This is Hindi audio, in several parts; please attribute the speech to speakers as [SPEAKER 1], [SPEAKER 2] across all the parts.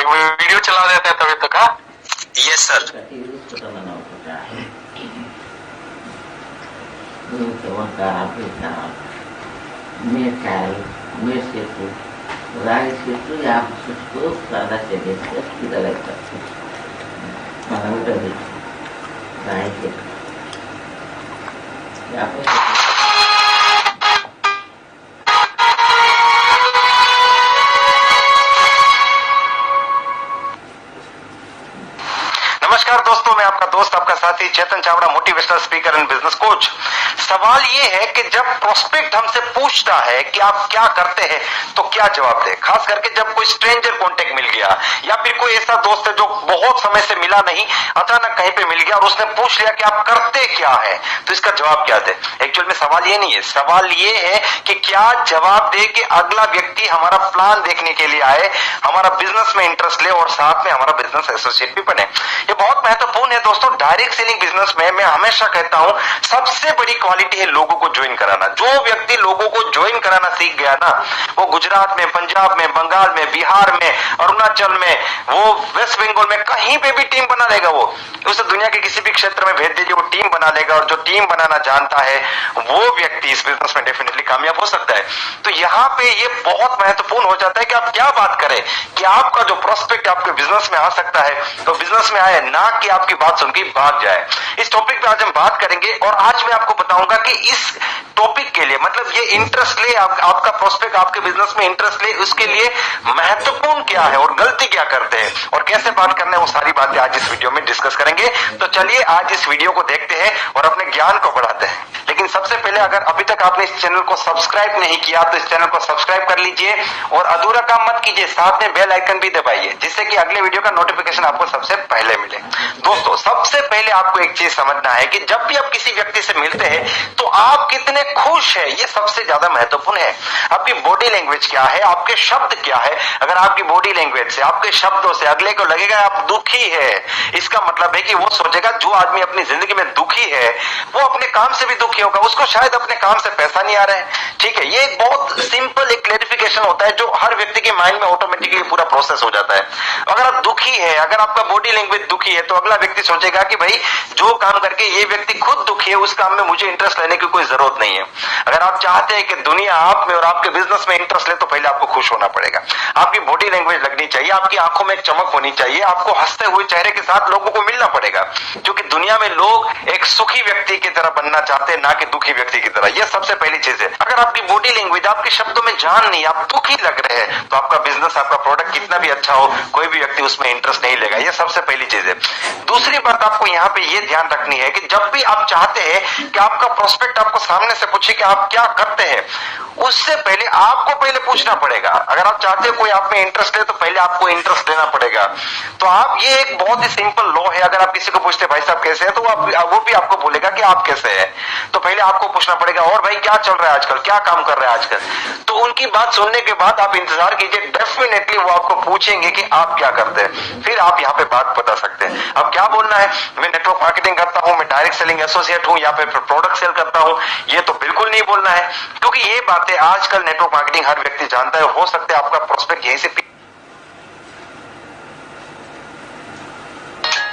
[SPEAKER 1] वीडियो चला देते हैं तभी तक। हाँ
[SPEAKER 2] यस सर।
[SPEAKER 1] नमस्कार दोस्तों, मैं आपका दोस्त आपका साथी Chetan Chavda, motivational speaker and business coach. सवाल ये है कि जब प्रोस्पेक्ट हमसे पूछता है कि आप क्या करते हैं तो क्या जवाब दे। खास करके जब कोई स्ट्रेंजर कांटेक्ट मिल गया या फिर कोई ऐसा दोस्त है जो बहुत समय से मिला नहीं, अचानक कहीं पे मिल गया और उसने पूछ लिया कि आप करते क्या है, तो इसका जवाब क्या दे। एक्चुअल में सवाल ये नहीं है, सवाल ये है कि क्या जवाब दे कि अगला व्यक्ति हमारा प्लान देखने के लिए आए, हमारा बिजनेस में इंटरेस्ट ले और साथ में हमारा बिजनेस एसोसिएट भी बने। ये बहुत महत्वपूर्ण है दोस्तों। डायरेक्ट सेलिंग बिजनेस में मैं हमेशा कहता हूं सबसे बड़ी क्वालिटी है लोगों को ज्वाइन कराना। जो व्यक्ति लोगों को ज्वाइन कराना सीख गया ना, वो गुजरात में, पंजाब में, बंगाल में, बिहार में, अरुणाचल में, वो वेस्ट बंगाल में, कहीं पे भी टीम बना लेगा। वो उसे दुनिया के किसी भी क्षेत्र में भेज दीजिए, वो टीम बना लेगा। और जो टीम बनाना जानता है वो व्यक्ति इस बिजनेस में डेफिनेटली कामयाब हो सकता है। तो यहाँ पे ये बहुत महत्वपूर्ण हो जाता है कि आप क्या बात करें कि आपका जो प्रोस्पेक्ट आपके बिजनेस में आ सकता है तो बिजनेस में आए, ना कि आपकी बात सुन के भाग जाए। इस टॉपिक पे आज हम बात करेंगे और आज मैं आपको बताऊंगा कि इस टॉपिक के लिए मतलब ये इंटरेस्ट ले, आपका प्रोस्पेक्ट आपके बिजनेस में इंटरेस्ट ले, उसके लिए महत्वपूर्ण क्या है और गलती क्या करते हैं और कैसे बात करने, वो सारी बातें आज इस वीडियो में डिस्कस करेंगे। तो चलिए आज इस वीडियो को देखते हैं और अपने ज्ञान को बढ़ाते हैं। लेकिन सबसे पहले अगर अभी तक आपने इस चैनल को सब्सक्राइब नहीं किया तो इस चैनल को सब्सक्राइब कर लीजिए और अधूरा काम मत कीजिए, साथ में बेल आइकन भी दबाइए जिससे कि अगले वीडियो का नोटिफिकेशन आपको सबसे पहले मिले। दोस्तों सबसे पहले आपको एक चीज समझना है कि जब भी आप किसी व्यक्ति से मिलते हैं तो आप कितने खुश हैं, ये सबसे ज्यादा महत्वपूर्ण है। आपकी बॉडी लैंग्वेज क्या है, आपके शब्द क्या है। अगर आपकी बॉडी लैंग्वेज से, आपके शब्दों से अगले को लगेगा आप दुखी है, इसका मतलब है कि वो सोचेगा जो आदमी अपनी जिंदगी में दुखी है वो अपने काम से भी दुखी होगा, उसको शायद अपने काम से पैसा नहीं आ रहा है। ठीक है, ये एक बहुत सिंपल एक क्लेरिफिकेशन होता है जो हर व्यक्ति के माइंड में ऑटोमेटिकली पूरा प्रोसेस हो जाता है। अगर आप दुखी है, अगर आपका बॉडी लैंग्वेज दुखी है तो अगला व्यक्ति सोचेगा कि भाई जो काम करके ये व्यक्ति खुद दुखी है उस काम में मुझे इंटरेस्ट लेने की कोई जरूरत नहीं है। अगर आप चाहते हैं कि दुनिया आप में और आपके बिजनेस में इंटरेस्ट ले तो पहले आपको खुश होना पड़ेगा। आपकी बॉडी लैंग्वेज लगनी चाहिए, आपकी आंखों में एक चमक होनी चाहिए, आपको हंसते हुए चेहरे के साथ लोगों को मिलना पड़ेगा, क्योंकि दुनिया में लोग एक सुखी व्यक्ति की तरह बनना चाहते हैं, ना कि दुखी व्यक्ति की तरह। यह सबसे पहली चीज है। अगर आपकी बॉडी लैंग्वेज, आपके शब्दों में जान नहीं, आप दुखी लग रहे हैं तो आपका बिजनेस, आपका प्रोडक्ट कितना भी अच्छा हो, कोई भी व्यक्ति उसमें इंटरेस्ट नहीं लेगा। यह सबसे पहली चीज है। दूसरी बात आपको यहाँ पे ये ध्यान रखनी है कि जब भी आप चाहते हैं कि आपका प्रोस्पेक्ट आपको सामने से पूछे कि आप क्या करते हैं, उससे पहले आपको पहले पूछना पड़ेगा। अगर आप चाहते हो कोई आप में इंटरेस्ट ले तो पहले आपको इंटरेस्ट लेना पड़ेगा। तो आप, ये एक बहुत ही सिंपल लॉ है। अगर आप किसी को पूछते भाई साहब कैसे है तो वो भी आपको बोलेगा कि आप कैसे हैं। तो पहले आपको पूछना पड़ेगा और भाई क्या चल रहा है आजकल, क्या काम कर रहा है आजकल। तो उनकी बात सुनने के बाद आप इंतजार कीजिए, डेफिनेटली वो आपको पूछेंगे कि आप क्या करते हैं, फिर आप यहाँ पे बात बता सकते हैं। अब क्या बोलना है, मैं नेटवर्क मार्केटिंग करता हूं, मैं डायरेक्ट सेलिंग एसोसिएट हूं या फिर प्रोडक्ट सेल करता हूं, ये तो बिल्कुल नहीं बोलना है, क्योंकि ये बातें आजकल नेटवर्क मार्केटिंग हर व्यक्ति जानता है। हो सकता है आपका प्रोस्पेक्ट यहीं से।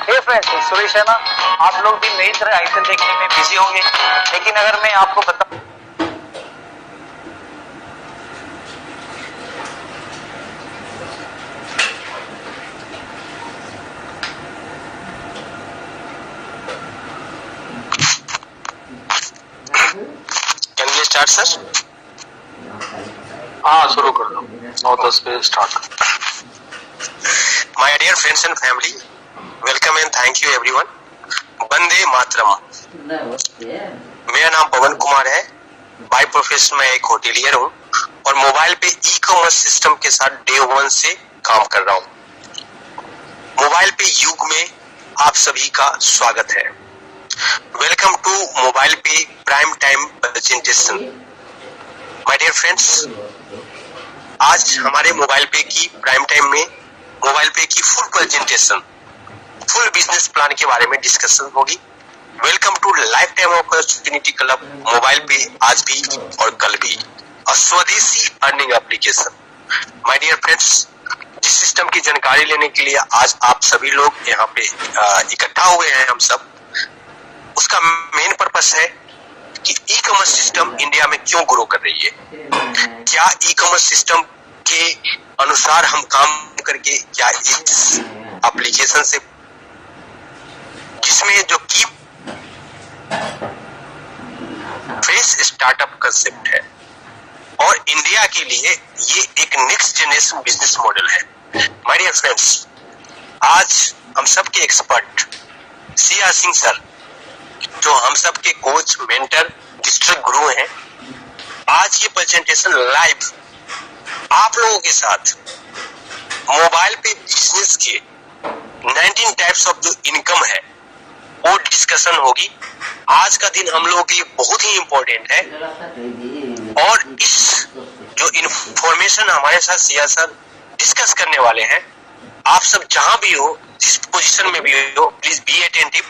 [SPEAKER 3] हे फ्रेंड्स, सुरेश है ना। आप लोग भी मेरी तरह आईपीएल देखने में बिजी होंगे, लेकिन अगर मैं आपको बताऊं
[SPEAKER 2] स्टार्ट सर।
[SPEAKER 1] हाँ शुरू कर लो, 9-10 पे start.
[SPEAKER 2] My dear friends and family, welcome and thank you everyone. Vande Mataram. मेरा नाम पवन कुमार है। बाय प्रोफेशन मैं एक होटेलियर हूँ और मोबाइल पे ई कॉमर्स सिस्टम के साथ डे 1 से काम कर रहा हूँ। मोबाइल पे युग में आप सभी का स्वागत है। Welcome to mobile pay prime time presentation. My dear friends, आज हमारे मोबाइल पे की प्राइम टाइम में मोबाइल पे की full presentation, full business plan के बारे में डिस्कशन होगी। Welcome to lifetime opportunity club mobile pay आज भी और कल भी, a swadeshi earning application. My dear friends, जिस सिस्टम की जानकारी लेने के लिए आज आप सभी लोग यहाँ पे इकट्ठा हुए हैं, हम सब, उसका मेन पर्पस है कि ई कॉमर्स सिस्टम इंडिया में क्यों ग्रो कर रही है, क्या ई कॉमर्स सिस्टम के अनुसार हम काम करके क्या इस एप्लीकेशन से, जिसमें जो की फेस स्टार्टअप कंसेप्ट है और इंडिया के लिए ये एक नेक्स्ट जनरेशन बिजनेस मॉडल है। माय डियर फ्रेंड्स, आज हम सब के एक्सपर्ट CR सिंह सर, जो हम सब के कोच, मेंटर, डिस्ट्रिक्ट गुरु हैं, आज ये प्रेजेंटेशन लाइव आप लोगों के साथ मोबाइल पे बिजनेस के 19 टाइप्स ऑफ जो इनकम है वो डिस्कशन होगी। आज का दिन हम लोगों के लिए बहुत ही इंपॉर्टेंट है और इस जो इंफॉर्मेशन हमारे साथ CR सर डिस्कस करने वाले हैं, आप सब जहां भी हो, जिस पोजीशन में भी हो, प्लीज बी अटेंटिव।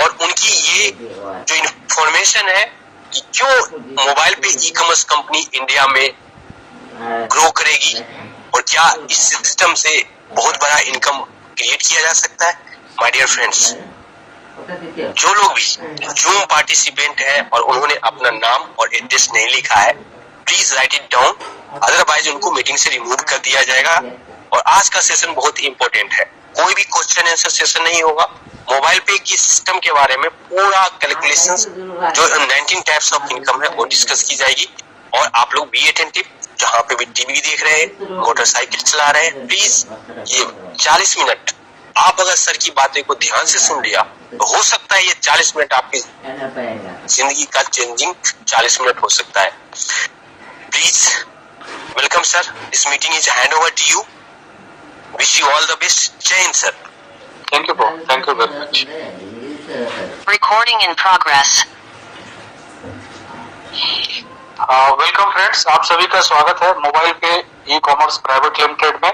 [SPEAKER 2] और उनकी ये जो इंफॉर्मेशन है कि क्यों मोबाइल पे ई कॉमर्स कंपनी इंडिया में ग्रो करेगी और क्या इस सिस्टम से बहुत बड़ा इनकम क्रिएट किया जा सकता है। माय डियर फ्रेंड्स, जो लोग भी जूम पार्टिसिपेंट है और उन्होंने अपना नाम और एड्रेस नहीं लिखा है, please right it down, otherwise उनको मीटिंग से रिमूव कर दिया जाएगा। और आज का सेशन बहुत ही इंपॉर्टेंट है, कोई भी क्वेश्चन आंसर सेशन नहीं होगा। मोबाइल पे की सिस्टम के बारे में पूरा कैलकुलेशंस जो 19 टाइप्स ऑफ इनकम है वो डिस्कस की जाएगी। और आप लोग बी अटेंटिव, जहाँ पे भी टीवी देख रहे हैं, मोटरसाइकिल चला रहे हैं, प्लीज ये 40 मिनट आप अगर सर की बातें को ध्यान से सुन लिया तो हो सकता है ये 40 मिनट आपकी जिंदगी का चेंजिंग 40 मिनट हो सकता है। Please welcome sir, this meeting is hand over to you. Wish you all the best. जय Hind sir.
[SPEAKER 4] Thank you bro, thank you very much.
[SPEAKER 5] Recording in progress.
[SPEAKER 4] Welcome friends, आप सभी का स्वागत है मोबाइल पे ई कॉमर्स प्राइवेट लिमिटेड में।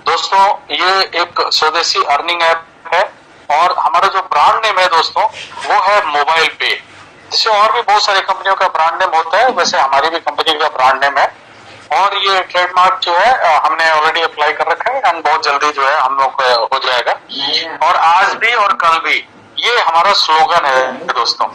[SPEAKER 4] दोस्तों, ये एक स्वदेशी अर्निंग ऐप है और हमारा जो ब्रांड नेम है दोस्तों वो है मोबाइल पे। जैसे और भी बहुत सारी कंपनियों का ब्रांड नेम होता है, वैसे हमारी भी कंपनी का ब्रांड नेम है और ये ट्रेडमार्क जो है हमने ऑलरेडी अप्लाई कर रखा है एंड बहुत जल्दी जो है हम लोग हो जाएगा। और आज भी और कल भी ये हमारा स्लोगन है दोस्तों।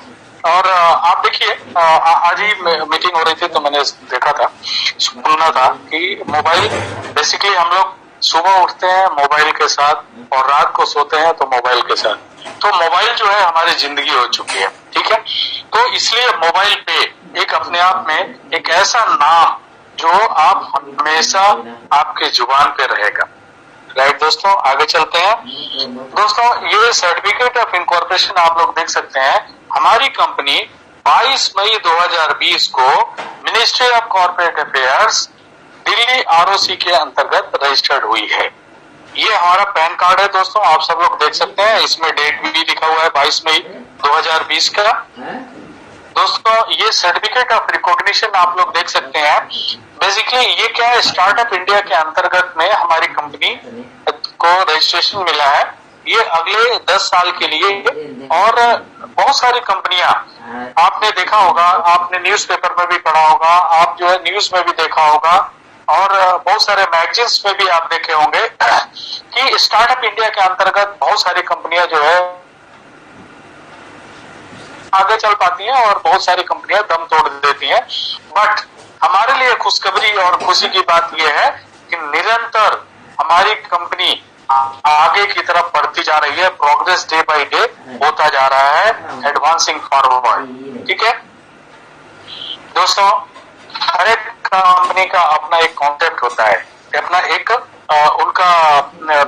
[SPEAKER 4] और आप देखिए, आज ही मीटिंग हो रही थी तो मैंने देखा था, सुनना था कि मोबाइल बेसिकली हम लोग सुबह उठते हैं मोबाइल के साथ और रात को सोते हैं तो मोबाइल के साथ। तो मोबाइल जो है हमारी जिंदगी हो चुकी है, ठीक है। तो इसलिए मोबाइल पे एक अपने आप में एक ऐसा नाम जो आप हमेशा आपके जुबान पे रहेगा। राइट दोस्तों, आगे चलते हैं। दोस्तों, ये सर्टिफिकेट ऑफ इनकॉर्पोरेशन आप लोग देख सकते हैं। हमारी कंपनी 22 मई 2020 को ministry of corporate affairs Delhi ROC के अंतर्गत रजिस्टर्ड हुई है। ये हमारा पैन कार्ड है दोस्तों, आप सब लोग देख सकते हैं, इसमें डेट भी लिखा हुआ है 22 मई 2020 का। दोस्तों, ये सर्टिफिकेट ऑफ रिकॉग्निशन आप लोग देख सकते हैं। बेसिकली ये क्या है, स्टार्टअप इंडिया के अंतर्गत में हमारी कंपनी को रजिस्ट्रेशन मिला है। ये अगले 10 साल के लिए और बहुत सारी कंपनियां आपने देखा होगा, आपने न्यूज़पेपर में भी पढ़ा होगा, आप जो है न्यूज में भी देखा होगा और बहुत सारे मैगजीन्स में भी आप देखे होंगे कि स्टार्टअप इंडिया के अंतर्गत बहुत सारी कंपनियां जो है आगे चल पाती हैं और बहुत सारी कंपनियां दम तोड़ देती हैं। बट हमारे लिए खुशखबरी और खुशी की बात यह है कि निरंतर हमारी कंपनी आगे की तरफ बढ़ती जा रही है, प्रोग्रेस डे बाय डे होता जा रहा है, एडवांसिंग फॉरवर्ड। ठीक है दोस्तों, हर एक कंपनी का अपना एक कॉन्सेप्ट होता है, अपना एक उनका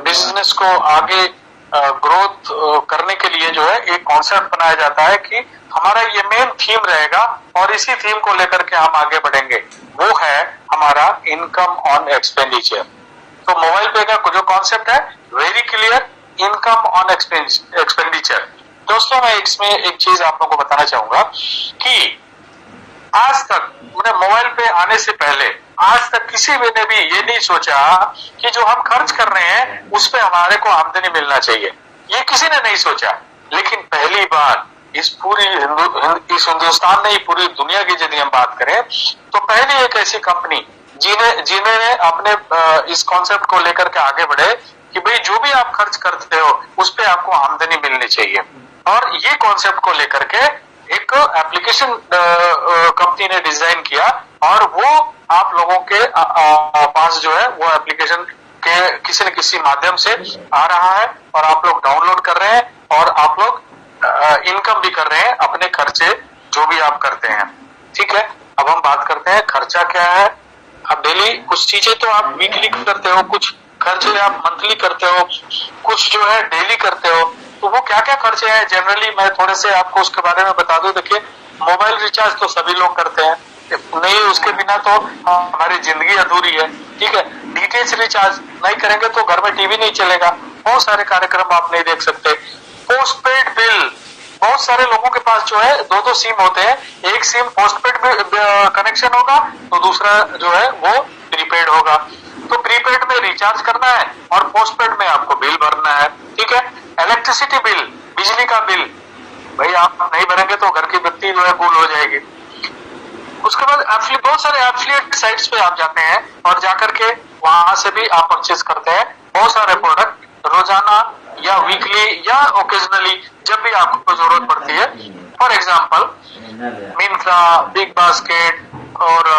[SPEAKER 4] बिजनेस को आगे ग्रोथ करने के लिए जो है एक कॉन्सेप्ट बनाया जाता है कि हमारा ये मेन थीम रहेगा और इसी थीम को लेकर के हम आगे बढ़ेंगे। वो है हमारा इनकम ऑन एक्सपेंडिचर। तो मोबाइल पे का जो कॉन्सेप्ट है, very clear, income on expenditure. दोस्तों, मैं इसमें एक चीज आप लोगों को बताना चाहूंगा कि आज तक मैंने मोबाइल पे आने से पहले आज तक किसी ने भी ये नहीं सोचा कि जो हम खर्च कर रहे हैं उस पे हमारे को आमदनी मिलना चाहिए, ये किसी ने नहीं सोचा। लेकिन पहली बार इस हिंदुस्तान नहीं, पूरी दुनिया की यदि हम बात करें तो पहली एक ऐसी कंपनी जिन्हें अपने इस कॉन्सेप्ट को लेकर के आगे बढ़े कि भाई जो भी आप खर्च करते हो उस पे आपको आमदनी मिलनी चाहिए। और ये कॉन्सेप्ट को लेकर के एक एप्लीकेशन कंपनी ने डिजाइन किया और वो आप लोगों के पास जो है वो एप्लीकेशन के किसी न किसी माध्यम से आ रहा है और आप लोग डाउनलोड कर रहे हैं और आप लोग इनकम भी कर रहे हैं अपने खर्चे जो भी आप करते हैं। ठीक है, अब हम बात करते हैं खर्चा क्या है। अब डेली कुछ चीजें तो आप वीकली करते हो, कुछ खर्चे आप मंथली करते हो, कुछ जो है डेली करते हो। तो वो क्या क्या खर्चे हैं जनरली मैं थोड़े से आपको उसके बारे में बता दूं। देखिए, मोबाइल रिचार्ज तो सभी लोग करते हैं, नहीं उसके बिना तो हमारी जिंदगी अधूरी है। ठीक है, डीटीएच रिचार्ज नहीं करेंगे तो घर में टीवी नहीं चलेगा, बहुत सारे कार्यक्रम आप नहीं देख सकते। पोस्टपेड बिल, बहुत सारे लोगों के पास जो है दो दो सिम होते हैं, एक सिम पोस्टपेड कनेक्शन होगा तो दूसरा जो है वो प्रीपेड होगा। तो प्रीपेड में रिचार्ज करना है और पोस्टपेड में आपको बिल भरना है। ठीक है, इलेक्ट्रिसिटी बिल, बिजली का बिल, भाई आप नहीं भरेंगे तो घर की बत्ती जो है गुल हो जाएगी। उसके बाद बहुत सारे एफिलिएट साइट्स पे आप जाते हैं और जाकर के वहां से भी आप परचेज करते हैं बहुत सारे प्रोडक्ट रोजाना या वीकली या ओकेजनली जब भी आपको जरूरत पड़ती है। For example Myntra, big basket और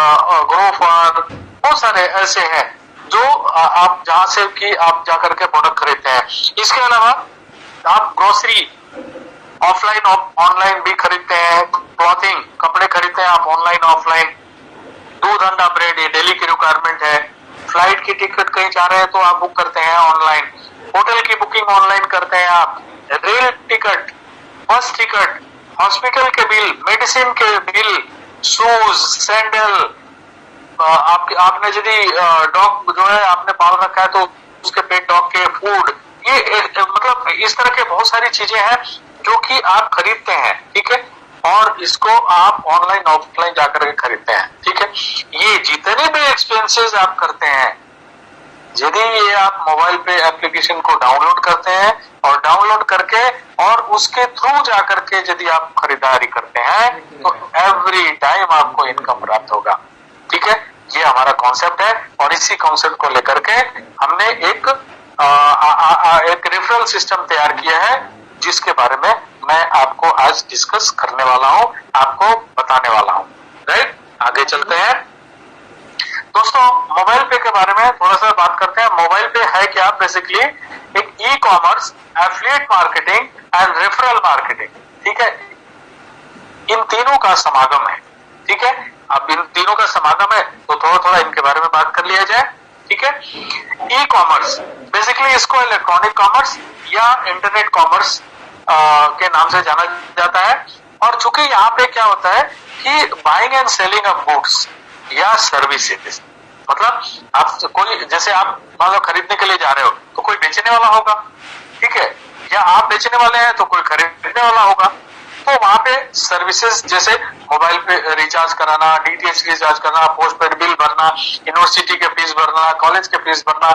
[SPEAKER 4] ग्रोफर, बहुत सारे ऐसे हैं जो आप जहां से कि आप जाकर के प्रोडक्ट खरीदते हैं। इसके अलावा आप ग्रोसरी ऑफलाइन ऑनलाइन भी खरीदते हैं, क्लॉथिंग कपड़े खरीदते हैं आप ऑनलाइन ऑफलाइन, दूध अंडा ब्रेड ये डेली की रिक्वायरमेंट है। फ्लाइट की टिकट कहीं जा रहे हैं तो आप बुक करते हैं ऑनलाइन, होटल की बुकिंग ऑनलाइन करते हैं आप, रेल टिकट, बस टिकट, हॉस्पिटल के बिल, मेडिसिन के बिल, शूज, सैंडल, आपने यदि डॉग जो है आपने पाल रखा है तो उसके पेट डॉग के फूड, ये मतलब इस तरह के बहुत सारी चीजें हैं जो कि आप खरीदते हैं। ठीक है, और इसको आप ऑनलाइन ऑफलाइन जाकर के खरीदते हैं। ठीक है, ये जितने भी एक्सपेंसेस आप करते हैं यदि ये आप मोबाइल पे एप्लीकेशन को डाउनलोड करते हैं और डाउनलोड करके और उसके थ्रू जाकर के यदि आप खरीदारी करते हैं तो एवरी टाइम आपको इनकम प्राप्त होगा। ठीक है, ये हमारा कॉन्सेप्ट है और इसी कॉन्सेप्ट को लेकर के हमने एक रेफरल सिस्टम तैयार किया है जिसके बारे में मैं आपको आज डिस्कस करने वाला हूं, आपको बताने वाला हूं। राइट, आगे चलते हैं दोस्तों। मोबाइल पे के बारे में थोड़ा सा बात करते हैं। मोबाइल पे है क्या? बेसिकली एक e commerce, affiliate marketing and referral marketing. ठीक है, इन तीनों का समागम है। ठीक है, अब इन तीनों का समागम है तो थोड़ा थोड़ा इनके बारे में बात कर लिया जाए। ठीक है, ई कॉमर्स बेसिकली इसको इलेक्ट्रॉनिक कॉमर्स या इंटरनेट कॉमर्स के नाम से जाना जाता है। और चूंकि यहाँ पे क्या होता है कि buying and selling of goods या सर्विसेज, मतलब आप कोई जैसे आप मान लो खरीदने के लिए जा रहे हो तो कोई बेचने वाला होगा। ठीक है, या आप बेचने वाले हैं तो कोई खरीदने वाला होगा। तो वहां पे सर्विसेज जैसे मोबाइल पे रिचार्ज कराना, डीटीएच रिचार्ज करना, पोस्टपेड बिल भरना, यूनिवर्सिटी के फीस भरना, कॉलेज के फीस भरना,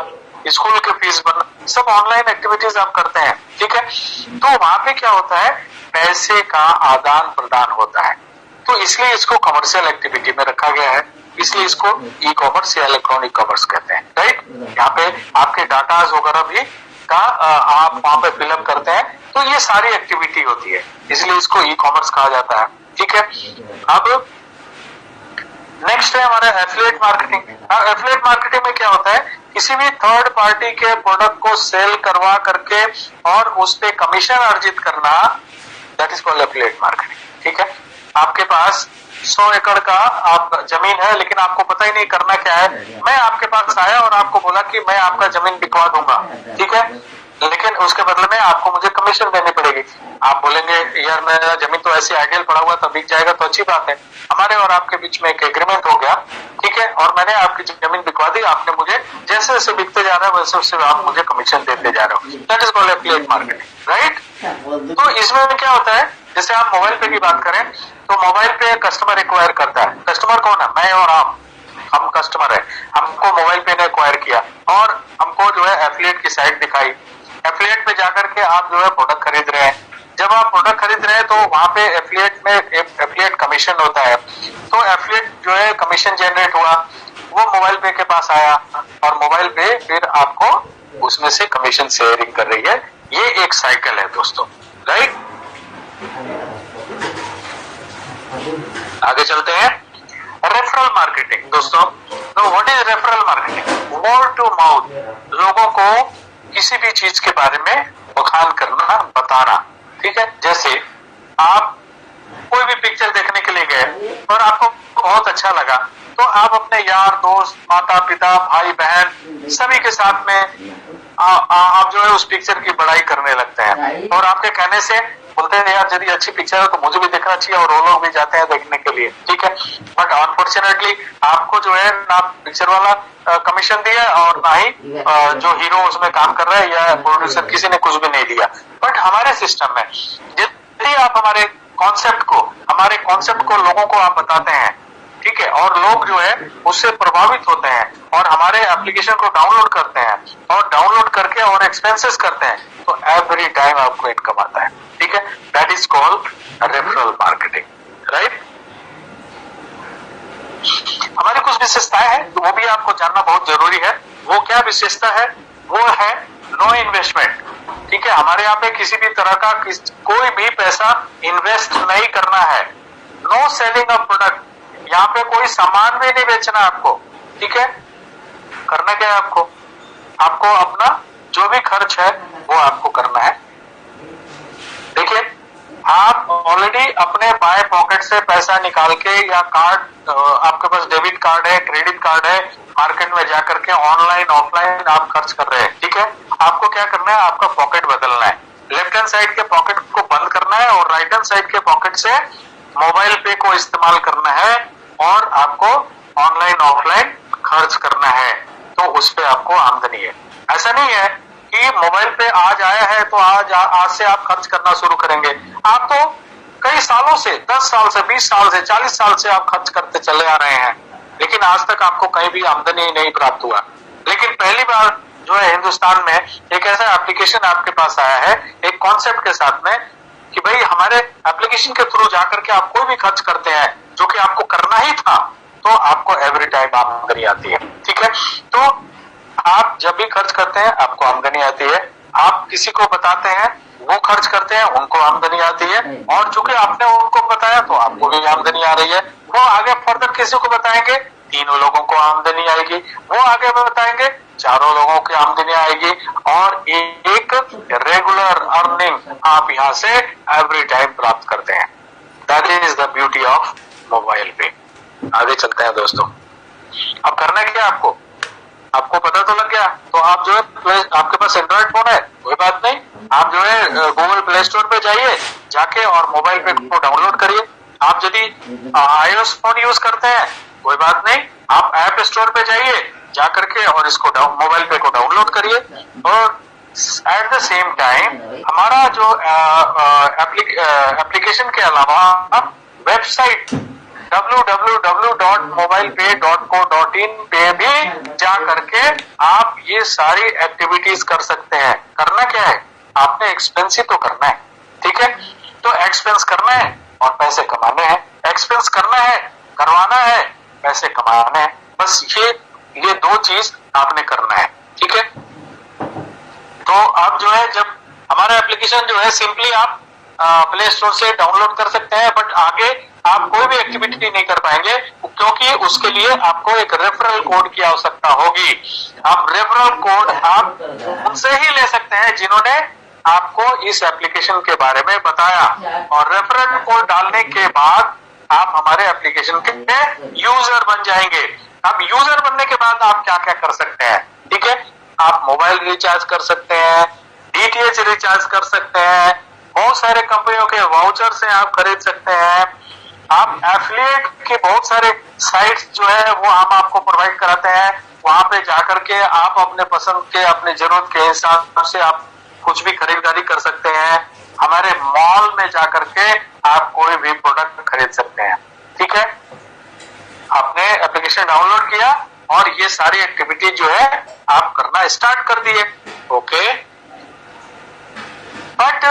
[SPEAKER 4] स्कूल के फीस भरना, सब ऑनलाइन एक्टिविटीज आप करते हैं। ठीक है, तो वहां पे क्या होता है, पैसे का आदान प्रदान होता है। तो इसलिए इसको कमर्शियल एक्टिविटी में रखा गया है, इसलिए इसको ई कॉमर्स या इलेक्ट्रॉनिक कॉमर्स कहते हैं। राइट, यहाँ पे आपके डाटा वगैरह भी का आप वहां पे फिलअप करते हैं, तो ये सारी एक्टिविटी होती है, इसलिए इसको ई कॉमर्स कहा जाता है। ठीक है, अब नेक्स्ट है हमारा एफिलिएट मार्केटिंग। एफिलिएट मार्केटिंग में क्या होता है, किसी भी थर्ड पार्टी के प्रोडक्ट को सेल करवा करके और उस पे कमीशन अर्जित करना, that is called affiliate marketing. ठीक है, आपके पास 100 एकड़ का आप जमीन है लेकिन आपको पता ही नहीं करना क्या है, मैं आपके पास आया और आपको बोला कि मैं आपका जमीन बिकवा दूंगा। ठीक है, लेकिन उसके बदले में आपको मुझे कमीशन देनी पड़ेगी। आप बोलेंगे यार मेरा जमीन तो ऐसे आइडियल पड़ा हुआ था, बिक जाएगा तो अच्छी बात है। हमारे और आपके बीच में एक एग्रीमेंट हो गया। ठीक है, और मैंने आपकी जमीन बिकवा दी, आपने मुझे जैसे जैसे बिकते जा रहा है वैसे वैसे आप मुझे कमीशन देते जा रहे हो, that is called affiliate marketing. Right, तो इसमें क्या होता है, जैसे आप मोबाइल पे की बात करें तो मोबाइल पे कस्टमर एक्वायर करता है। कस्टमर कौन है? मैं और आप, हम कस्टमर है। हमको मोबाइल पे ने एक्वायर किया और हमको जो है एफिलिएट की साइट दिखाई। एफिलिएट पे जाकर के आप जो है प्रोडक्ट खरीद रहे हैं। जब आप प्रोडक्ट खरीद रहे हैं तो वहां पे एफिलिएट में एफिलिएट कमीशन होता है। तो एफिलिएट जो है कमीशन जनरेट हुआ, वो मोबाइल पे के पास आया और मोबाइल पे फिर आपको उसमें से कमीशन शेयरिंग कर रही है। ये एक साइकिल है दोस्तों, राइट। आगे चलते हैं। रेफरल मार्केटिंग दोस्तों, तो what is referral marketing? Word to mouth, लोगों को किसी भी चीज के बारे में बखान करना, बताना, ठीक है। जैसे आप कोई भी पिक्चर देखने के लिए गए और आपको बहुत अच्छा लगा, तो आप अपने यार दोस्त, माता पिता, भाई बहन सभी के साथ में आप जो है उस पिक्चर की बड़ाई करने लगते हैं और आपके कहने से बोलते हैं यार यदि अच्छी पिक्चर है तो मुझे भी देखना चाहिए, और वो लोग भी जाते हैं देखने के लिए, ठीक है। बट अनफॉर्चुनेटली आपको जो है ना पिक्चर वाला कमीशन दिया और ना ही जो हीरो उसमें काम कर रहा है या प्रोड्यूसर, किसी ने कुछ भी नहीं दिया। बट हमारे सिस्टम में यदि आप हमारे कॉन्सेप्ट को लोगों को आप बताते हैं, ठीक है, और लोग जो है उससे प्रभावित होते हैं और हमारे एप्लीकेशन को डाउनलोड करते हैं और डाउनलोड करके और एक्सपेंसेस करते हैं, तो एवरी टाइम आपको इनकम आता है, ठीक है। That is called referral marketing, right. हमारी कुछ विशेषताएं हैं, वो भी आपको जानना बहुत जरूरी है। वो क्या विशेषता है? वो है नो इन्वेस्टमेंट, ठीक है। हमारे यहाँ पे किसी भी तरह का कोई भी पैसा इन्वेस्ट नहीं करना है। नो सेलिंग ऑफ प्रोडक्ट, यहाँ पे कोई सामान भी नहीं बेचना आपको, ठीक है। करना क्या है आपको अपना जो भी खर्च है वो आपको करना है। देखिए, आप ऑलरेडी अपने बाएं पॉकेट से पैसा निकाल के या कार्ड, आपके पास डेबिट कार्ड है, क्रेडिट कार्ड है, मार्केट में जाकर के ऑनलाइन ऑफलाइन आप खर्च कर रहे हैं, ठीक है। आपको क्या करना है? आपका पॉकेट बदलना है। लेफ्ट हैंड साइड के पॉकेट को बंद करना है और राइट हैंड साइड के पॉकेट से मोबाइल पे को इस्तेमाल करना है और आपको ऑनलाइन ऑफलाइन खर्च करना है, तो उस पे आपको आमदनी है। ऐसा नहीं है कि मोबाइल पे आज आया है तो आज से आप खर्च करना शुरू करेंगे। आप तो कई सालों से, 10 साल से, 20 साल से, 40 साल से आप खर्च करते चले आ रहे हैं, लेकिन आज तक आपको कहीं भी आमदनी नहीं प्राप्त हुआ। लेकिन पहली बार जो है हिंदुस्तान में एक ऐसा एप्लीकेशन आपके पास आया है एक कॉन्सेप्ट के साथ में कि भाई हमारे एप्लीकेशन के थ्रू जाकर के आप कोई भी खर्च करते हैं जो कि आपको करना ही था, तो आपको एवरी टाइम आमदनी आती है, ठीक है। तो आप जब भी खर्च करते हैं आपको आमदनी आती है। आप किसी को बताते हैं, वो खर्च करते हैं, उनको आमदनी आती है, और चूंकि आपने उनको बताया तो आपको भी आमदनी आ रही है। वो आगे फर्दर किसी को बताएंगे, 3 लोगों को आमदनी आएगी। वो आगे बताएंगे, 4 लोगों की आमदनी आएगी, और एक रेगुलर अर्निंग आप यहाँ से एवरी टाइम प्राप्त करते हैं। That is the beauty of mobile पे। आगे चलते हैं दोस्तों। अब करना क्या आपको पता तो लग गया। तो आप जो है, आपके पास एंड्रॉइड फोन है कोई बात नहीं, आप जो है गूगल प्ले स्टोर पे जाइए, जाके और मोबाइल पे को डाउनलोड करिए। आप यदि iOS फोन यूज करते हैं कोई बात नहीं, आप ऐप स्टोर पे जाइए, जाकर के और इसको मोबाइल पे को डाउनलोड करिए। और एट द सेम टाइम हमारा जो एप्लीकेशन के अलावा वेबसाइट www.mobilepay.co.in पे भी जा करके आप ये सारी एक्टिविटीज कर सकते हैं। करना क्या है? आपने एक्सपेंस ही तो करना है, ठीक है। तो एक्सपेंस करना है और पैसे कमाने हैं। एक्सपेंस करना है, करवाना है, पैसे कमाना है, बस ये 2 चीज आपने करना है, ठीक है। तो आप जो है, जब हमारा एप्लीकेशन जो है सिंपली आप प्ले स्टोर से डाउनलोड कर सकते हैं, बट आगे आप कोई भी एक्टिविटी नहीं कर पाएंगे, क्योंकि उसके लिए आपको एक रेफरल कोड की आवश्यकता होगी। आप रेफरल कोड आप उनसे ही ले सकते हैं जिन्होंने आपको इस एप्लीकेशन के बारे में बताया, और रेफरल कोड डालने के बाद आप हमारे एप्लीकेशन के यूजर बन जाएंगे। अब यूजर बनने के बाद आप क्या क्या कर सकते हैं, ठीक है। आप मोबाइल रिचार्ज कर सकते हैं, डीटीएच रिचार्ज कर सकते हैं, बहुत सारे कंपनियों के वाउचर से आप खरीद सकते हैं। आप एफिलिएट के बहुत सारे साइट्स जो है वो हम आपको प्रोवाइड कराते हैं, वहां पे जाकर के आप अपने पसंद के, अपने जरूरत के हिसाब से आप कुछ भी खरीदारी कर सकते हैं। हमारे मॉल में जाकर के आप कोई भी प्रोडक्ट खरीद सकते हैं, ठीक है। आपने एप्लीकेशन डाउनलोड किया और ये सारी एक्टिविटी जो है आप करना स्टार्ट कर दिए, ओके। बट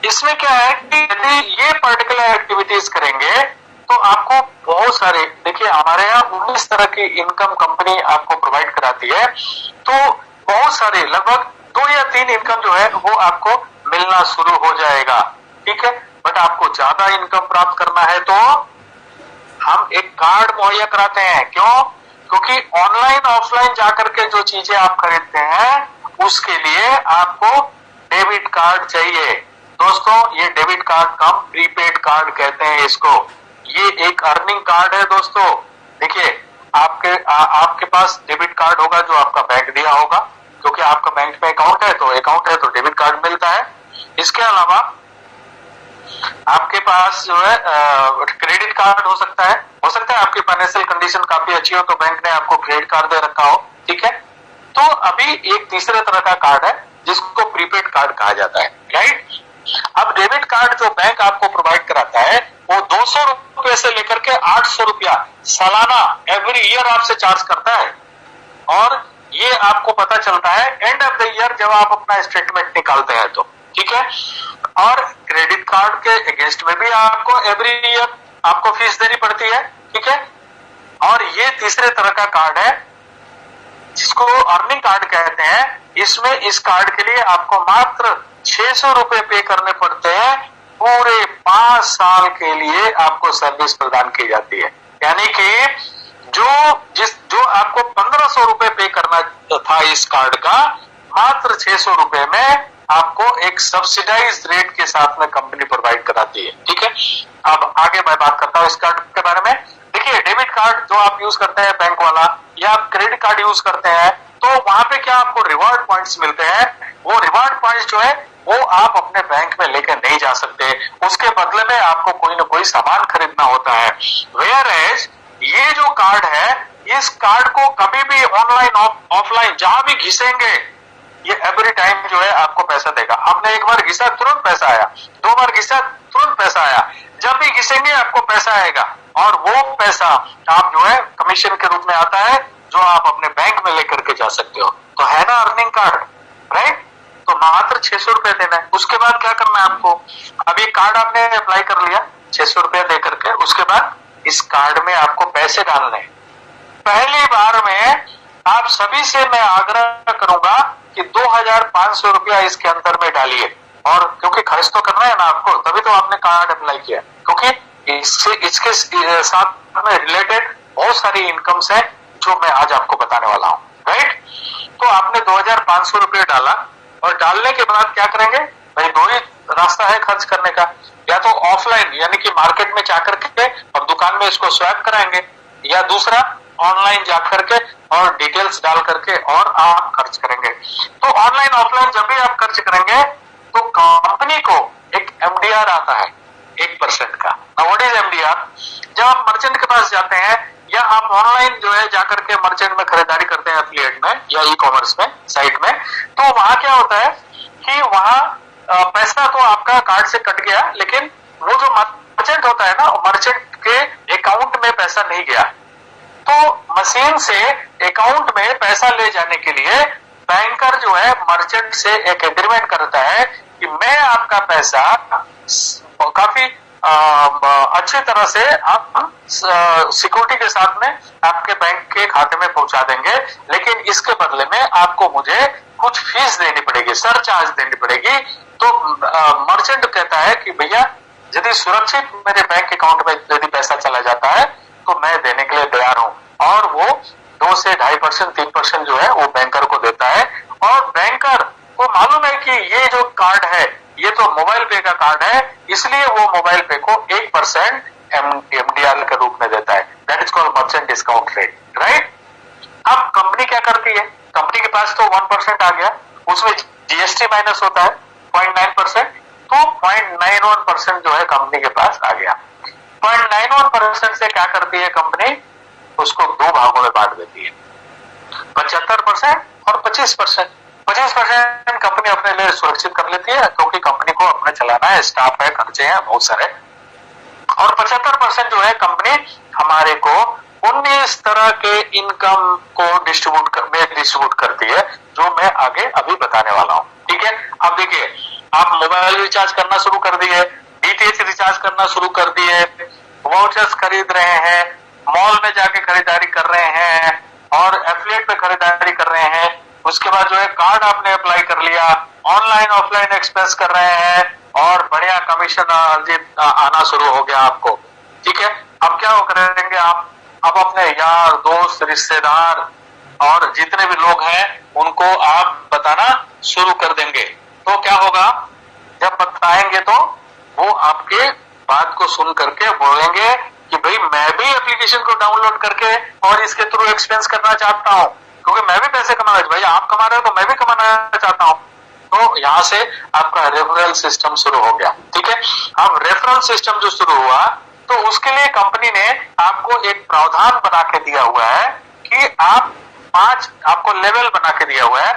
[SPEAKER 4] इसमें क्या है कि यदि ये पर्टिकुलर एक्टिविटीज करेंगे तो आपको बहुत सारे, देखिए हमारे यहाँ 19 तरह की इनकम कंपनी आपको प्रोवाइड कराती है, तो बहुत सारे लगभग 2 या 3 इनकम जो है वो आपको मिलना शुरू हो जाएगा, ठीक है। बट आपको ज्यादा इनकम प्राप्त करना है तो हम एक कार्ड मुहैया कराते हैं। क्यों? क्योंकि ऑनलाइन ऑफलाइन जाकर के जो चीजें आप खरीदते हैं उसके लिए आपको डेबिट कार्ड चाहिए। दोस्तों ये डेबिट कार्ड कम प्रीपेड कार्ड कहते हैं इसको। ये एक अर्निंग कार्ड है दोस्तों। देखिए आपके पास डेबिट कार्ड होगा जो आपका बैंक दिया होगा, क्योंकि आपका बैंक में अकाउंट है तो डेबिट कार्ड मिलता है। इसके अलावा आपके पास जो है क्रेडिट कार्ड हो सकता है आपकी फाइनेंशियल कंडीशन काफी अच्छी हो तो बैंक ने आपको क्रेडिट कार्ड दे रखा हो, ठीक है। तो अभी एक तीसरे तरह का कार्ड है जिसको प्रीपेड कार्ड कहा जाता है, राइट। अब डेबिट कार्ड जो बैंक आपको प्रोवाइड कराता है वो 200 रुपए से लेकर के 800 रुपया सालाना एवरी ईयर आपसे चार्ज करता है, और ये आपको पता चलता है एंड ऑफ द ईयर जब आप अपना स्टेटमेंट निकालते हैं तो, ठीक है। और क्रेडिट कार्ड के अगेंस्ट में भी आपको एवरी ईयर आपको फीस देनी पड़ती है, ठीक है। और ये तीसरे तरह का कार्ड है जिसको अर्निंग कार्ड कहते हैं। इसमें इस कार्ड के लिए आपको मात्र 600 रुपए पे करने पड़ते हैं, पूरे 5 साल के लिए आपको सर्विस प्रदान की जाती है। यानी कि जो आपको 1500 रुपए पे करना था इस कार्ड का, मात्र 600 रुपए में आपको एक सब्सिडाइज रेट के साथ में कंपनी प्रोवाइड कराती है, ठीक है। अब आगे मैं बात करता हूं इस कार्ड के बारे में। देखिए डेबिट कार्ड जो आप यूज करते हैं बैंक वाला, या आप क्रेडिट कार्ड यूज करते हैं, तो वहां पे क्या आपको रिवार्ड पॉइंट्स मिलते हैं। वो रिवार्ड पॉइंट्स जो है वो आप अपने बैंक में लेकर नहीं जा सकते, उसके बदले में आपको कोई ना कोई सामान खरीदना होता है। वेयर एज ये जो कार्ड है, इस कार्ड को कभी भी ऑनलाइन ऑफलाइन जहां भी घिसेंगे ये एवरी टाइम जो है आपको पैसा देगा। आपने एक बार घिसा तुरंत पैसा आया, 2 बार घिसा तुरंत पैसा आया, जब भी घिसेंगे आपको पैसा आएगा, और वो पैसा आप जो है कमीशन के रूप में आता है जो आप अपने बैंक में लेकर के जा सकते हो। तो है ना अर्निंग कार्ड, राइट। तो मात्र 600 रुपए देना है। उसके बाद क्या करना है आपको, अब ये कार्ड आपने अप्लाई कर लिया 600 रुपया दे करके, उसके बाद इस कार्ड में आपको पैसे डालने हैं। पहली बार में आप सभी से मैं आग्रह करूंगा कि 2500 रुपया इसके अंदर में डालिए, और क्योंकि खर्च तो करना है ना आपको, तभी तो आपने कार्ड अप्लाई किया, क्योंकि इसके साथ में रिलेटेड बहुत सारी इनकम्स है जो मैं आज आपको बताने वाला हूं, राइट। तो आपने 2500 रुपये डाला, और डालने के बाद क्या करेंगे भाई, 2 ही रास्ता है खर्च करने का, या तो ऑफलाइन यानी कि मार्केट में जाकर के और दुकान में इसको स्वैप कराएंगे, या दूसरा ऑनलाइन जाकर के और डिटेल्स डाल करके और आप खर्च करेंगे। तो ऑनलाइन ऑफलाइन जब भी आप खर्च करेंगे तो कंपनी को एक एमडीआर आता है 1% का। What is MDR? जब आप मर्चेंट के पास जाते हैं या आप ऑनलाइन जो है जाकर के मर्चेंट में खरीदारी करते हैं एफिलिएट में या ई कॉमर्स में साइट में, तो वहां क्या होता है कि वहां पैसा तो आपका कार्ड से कट गया, लेकिन वो जो मर्चेंट होता है ना, मर्चेंट के अकाउंट में पैसा नहीं गया। तो मशीन से अकाउंट में पैसा ले जाने के लिए बैंकर जो है मर्चेंट से एक एग्रीमेंट करता है कि मैं आपका पैसा काफी अच्छी तरह से आप सिक्योरिटी के साथ में आपके बैंक के खाते में पहुंचा देंगे, लेकिन इसके बदले में आपको मुझे कुछ फीस देनी पड़ेगी, सरचार्ज देनी पड़ेगी। तो मर्चेंट कहता है कि भैया यदि सुरक्षित मेरे बैंक अकाउंट में यदि पैसा चला जाता है तो मैं देने के लिए तैयार हूं, और वो 2 से 2.5% 3% जो है वो बैंकर को देता है। और बैंकर को मालूम है कि ये जो कार्ड है ये तो मोबाइल पे का कार्ड है, इसलिए वो मोबाइल पे को 1% एमडीआर के रूप में देता है। That is called merchant discount rate, right. अब कंपनी क्या करती है, कंपनी के पास तो 1% आ गया, उसमें जीएसटी माइनस होता है 0.9%, तो 0.91% जो है कंपनी के पास आ गया। 0.91% से क्या करती है कंपनी, उसको 2 भागों में बांट देती है, 75% और 25%। 25% कंपनी अपने लिए सुरक्षित कर लेती है, क्योंकि कंपनी को अपने चलाना है, स्टाफ है, खर्चे हैं बहुत सारे। और 75% जो है कंपनी हमारे को 19 तरह के इनकम को डिस्ट्रीब्यूट करती है, जो मैं आगे अभी बताने वाला हूं, ठीक है। अब देखिए, आप मोबाइल रिचार्ज करना शुरू कर दिए, डीटीएच रिचार्ज करना शुरू कर दिए, वाउचर्स खरीद रहे हैं, मॉल में जाके खरीदारी कर रहे हैं और एफिलिएट पे खरीदारी कर रहे हैं, उसके बाद जो है कार्ड आपने अप्लाई कर लिया, ऑनलाइन ऑफलाइन एक्सपेंस कर रहे हैं और बढ़िया कमीशन आना शुरू हो गया आपको। ठीक है, अब क्या करेंगे आप? अब अपने यार दोस्त रिश्तेदार और जितने भी लोग हैं उनको आप बताना शुरू कर देंगे। तो क्या होगा, जब बताएंगे तो वो आपके बात को सुन करके बोलेंगे कि भाई मैं भी एप्लीकेशन को डाउनलोड करके और इसके थ्रू एक्सपेंस करना चाहता हूँ, क्योंकि मैं भी पैसे कमाना, भाई आप कमा रहे हो तो मैं भी कमाना चाहता हूँ। तो यहाँ से आपका रेफरल सिस्टम शुरू हो गया। ठीक है, अब रेफरल सिस्टम जो शुरू हुआ तो उसके लिए कंपनी ने आपको एक प्रावधान बना के दिया हुआ है कि आप 5 आपको लेवल बना के दिया हुआ है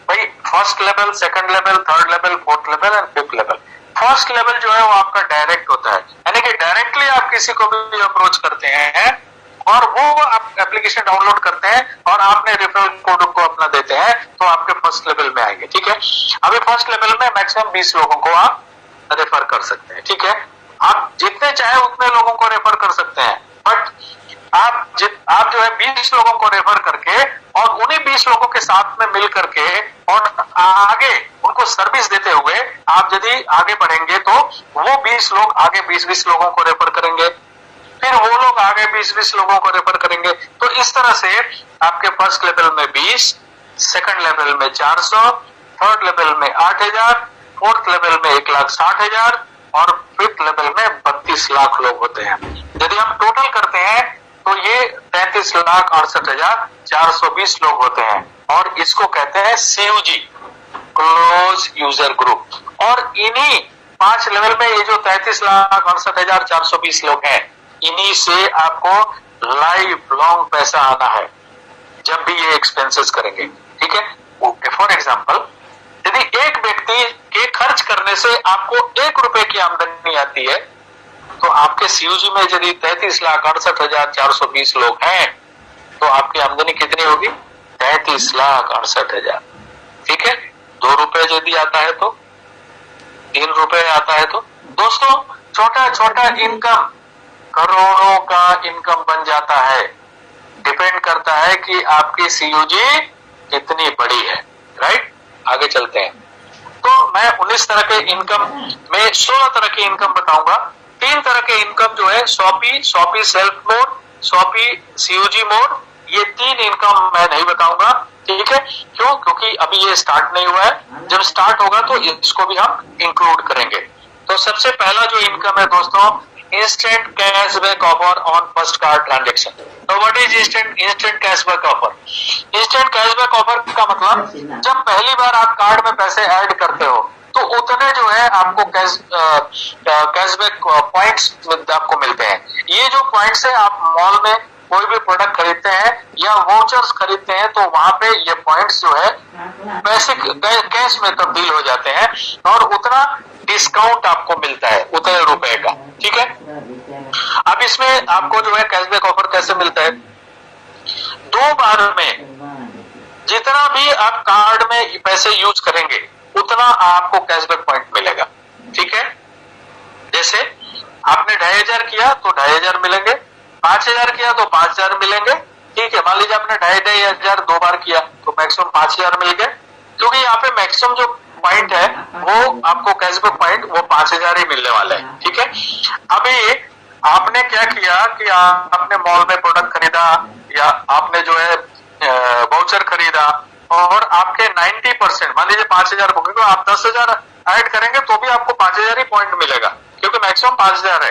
[SPEAKER 4] भाई, first level, second level, third level, fourth level and fifth level. First level जो है वो आपका डायरेक्ट होता है, यानी कि डायरेक्टली आप किसी को भी अप्रोच करते हैं और वो आप एप्लीकेशन डाउनलोड करते हैं और आपने रेफरल कोड को अपना देते हैं तो आपके फर्स्ट लेवल में आएंगे। ठीक है, अभी फर्स्ट लेवल में मैक्सिमम 20 लोगों को आप रेफर कर सकते हैं। ठीक है, आप जितने चाहे उतने लोगों को रेफर कर सकते हैं, बट आप जो है 20 लोगों को रेफर करके और उन्हीं 20 लोगों के साथ में मिल करके और आगे उनको सर्विस देते हुए आप यदि आगे बढ़ेंगे तो वो 20 लोग आगे 20-20 लोगों को रेफर करेंगे, फिर वो लोग आगे 20-20 लोगों को रेफर करेंगे। तो इस तरह से आपके फर्स्ट लेवल में 20, सेकंड लेवल में 400, थर्ड लेवल में 8000, फोर्थ लेवल में 1,60,000 और फिफ्थ लेवल में 32 लाख लोग होते हैं। यदि हम टोटल करते हैं तो ये 33,68,420 लोग होते हैं और इसको कहते हैं CUG, क्लोज यूजर ग्रुप। और इन्हीं 5 लेवल में ये जो 33,68,420 लोग हैं, इन्हीं से आपको लाइफ लॉन्ग पैसा आना है जब भी ये एक्सपेंसेस करेंगे। ठीक है, फॉर एग्जाम्पल यदि एक व्यक्ति के खर्च करने से आपको 1 रुपए की आमदनी आती है तो आपके CUG में यदि 33,68,420 लोग हैं तो आपकी आमदनी कितनी होगी? 33,68,000। ठीक है, 2 रुपए यदि आता है तो 3 रुपए आता है तो दोस्तों छोटा छोटा इनकम करोड़ों का इनकम बन जाता है। डिपेंड करता है कि आपकी CUG कितनी बड़ी है। राइट, आगे चलते हैं। तो मैं 19 तरह के इनकम में 16 तरह की इनकम बताऊंगा। 3 तरह के इनकम जो है Shopee self mode, Shopee CUG mode, ये 3 इनकम मैं नहीं बताऊंगा। ठीक है, क्यों? क्योंकि अभी ये स्टार्ट नहीं हुआ है, जब स्टार्ट होगा तो इसको भी हम इंक्लूड करेंगे। तो सबसे पहला जो इनकम है दोस्तों, instant cashback offer on first card transaction. तो what is instant cashback offer? Instant cashback offer का मतलब जब पहली बार आप कार्ड में पैसे ऐड करते हो तो उतने जो है आपको कैशबैक पॉइंट्स आपको मिलते हैं। ये जो पॉइंट्स है आप मॉल में कोई भी प्रोडक्ट खरीदते हैं या वाउचर्स खरीदते हैं तो वहां पे ये पॉइंट्स जो है पैसे कैश में तब्दील हो जाते हैं और उतना डिस्काउंट आपको मिलता है उतने रुपए का। ठीक है, अब इसमें आपको जो है कैशबैक ऑफर कैसे मिलता है? 2 बार में जितना भी आप कार्ड में पैसे यूज करेंगे उतना आपको कैशबैक पॉइंट मिलेगा। ठीक है, जैसे आपने 2,500 किया तो 2,500 मिलेंगे, 5,000 किया तो 5,000 मिलेंगे। ठीक है, मान लीजिए आपने 2,500 2 बार किया तो मैक्सिमम 5,000 मिल गए, क्योंकि यहाँ पे मैक्सिमम जो पॉइंट है वो आपको कैशबैक पॉइंट वो 5,000 ही मिलने वाला है। ठीक है, अभी आपने क्या किया कि आपने मॉल में प्रोडक्ट खरीदा या आपने जो है वाउचर खरीदा और आपके 90% मान लीजिए 5,000 को, क्योंकि आप 10,000 ऐड करेंगे तो भी आपको 5,000 ही पॉइंट मिलेगा क्योंकि मैक्सिमम 5,000 है।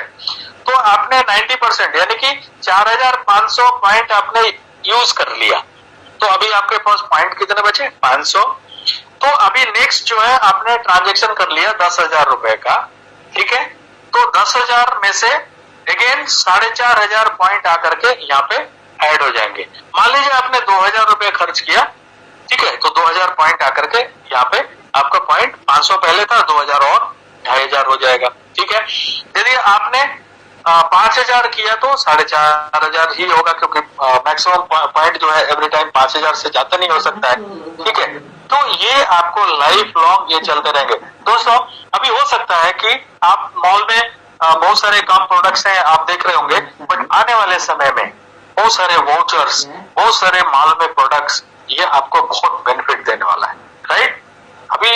[SPEAKER 4] तो आपने 90% यानी कि 4,500 पॉइंट आपने यूज कर लिया, तो अभी आपके पास पॉइंट कितने बचे? 500। तो अभी नेक्स्ट जो है आपने ट्रांजेक्शन कर लिया 10,000 रुपए का। ठीक है, तो 10,000 में से अगेन 4,500 पॉइंट आकर के यहाँ पे ऐड हो जाएंगे। मान लीजिए आपने 2,000 रुपए खर्च किया, ठीक है, तो 2,000 पॉइंट आकर के यहाँ पे आपका पॉइंट 500 पहले था, 2,000 और 2,500 हो जाएगा। ठीक है, यदि आपने 5,000 किया तो 4,500 ही होगा, क्योंकि मैक्सिमम पॉइंट जो है एवरी टाइम 5,000 से ज्यादा नहीं हो सकता है। ठीक है, तो ये आपको लाइफ लॉन्ग ये चलते रहेंगे। दोस्तों अभी हो सकता है कि आप मॉल में बहुत सारे काम प्रोडक्ट्स हैं, आप देख रहे होंगे, बट आने वाले समय में बहुत सारे वाउचर्स, बहुत सारे माल में प्रोडक्ट्स, ये आपको बहुत बेनिफिट देने वाला है, राइट। अभी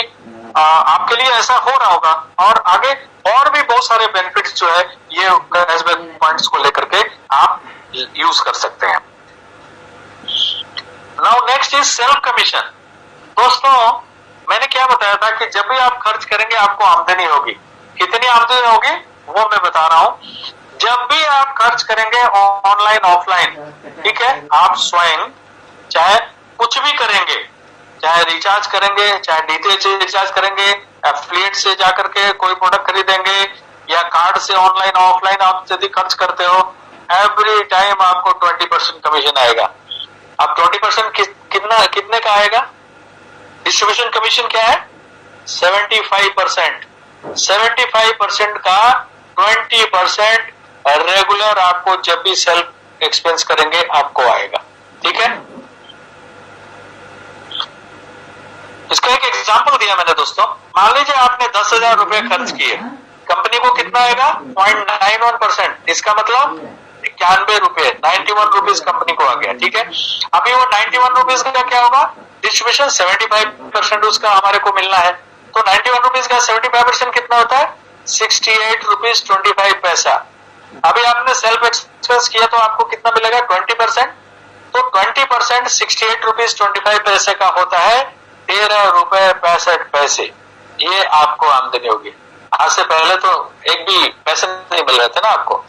[SPEAKER 4] आपके लिए ऐसा हो रहा होगा और आगे और भी बहुत सारे बेनिफिट्स जो है ये कैशबैक पॉइंट्स को लेकर के आप यूज कर सकते हैं। Now next is self commission. दोस्तों मैंने क्या बताया था कि जब भी आप खर्च करेंगे आपको आमदनी होगी। कितनी आमदनी होगी वो मैं बता रहा हूं। जब भी आप खर्च करेंगे ऑनलाइन ऑफलाइन, ठीक है, आप स्वयं चाहे कुछ भी करेंगे, चाहे रिचार्ज करेंगे, चाहे डीटीएच से रिचार्ज करेंगे, एफिलिएट से जाकर के कोई प्रोडक्ट खरीदेंगे या कार्ड से ऑनलाइन ऑफलाइन आप यदि खर्च करते हो, एवरी टाइम आपको 20% कमीशन आएगा। अब 20% कितने का आएगा? डिस्ट्रीब्यूशन कमीशन क्या है? 75%। 75% का 20% रेगुलर आपको जब भी सेल्फ एक्सपेंस करेंगे आपको आएगा, ठीक है। इसका एक एग्जांपल दिया मैंने दोस्तों। मान लीजिए आपने 10,000 रुपए खर्च किए, कंपनी को कितना आएगा? 0.91%। इसका मतलब 91 रुपए, 91 रुपीज कंपनी को आ गया, ठीक है। अभी वो 91 रुपीज का क्या होगा? डिस्ट्रीब्यूशन 75% उसका हमारे को मिलना है, तो 91 रुपीज का 75% कितना होता है? 68 रुपीज 25 पैसा। अभी आपने सेल्फ एक्सपेंस किया तो आपको कितना मिलेगा? 20%। तो 20% 68 रुपीज 25 पैसे का होता है 13 रुपए 65 पैसे। ये आपको आमदनी होगी। आज से पहले तो एक भी पैसे नहीं मिल रहे थे ना आपको,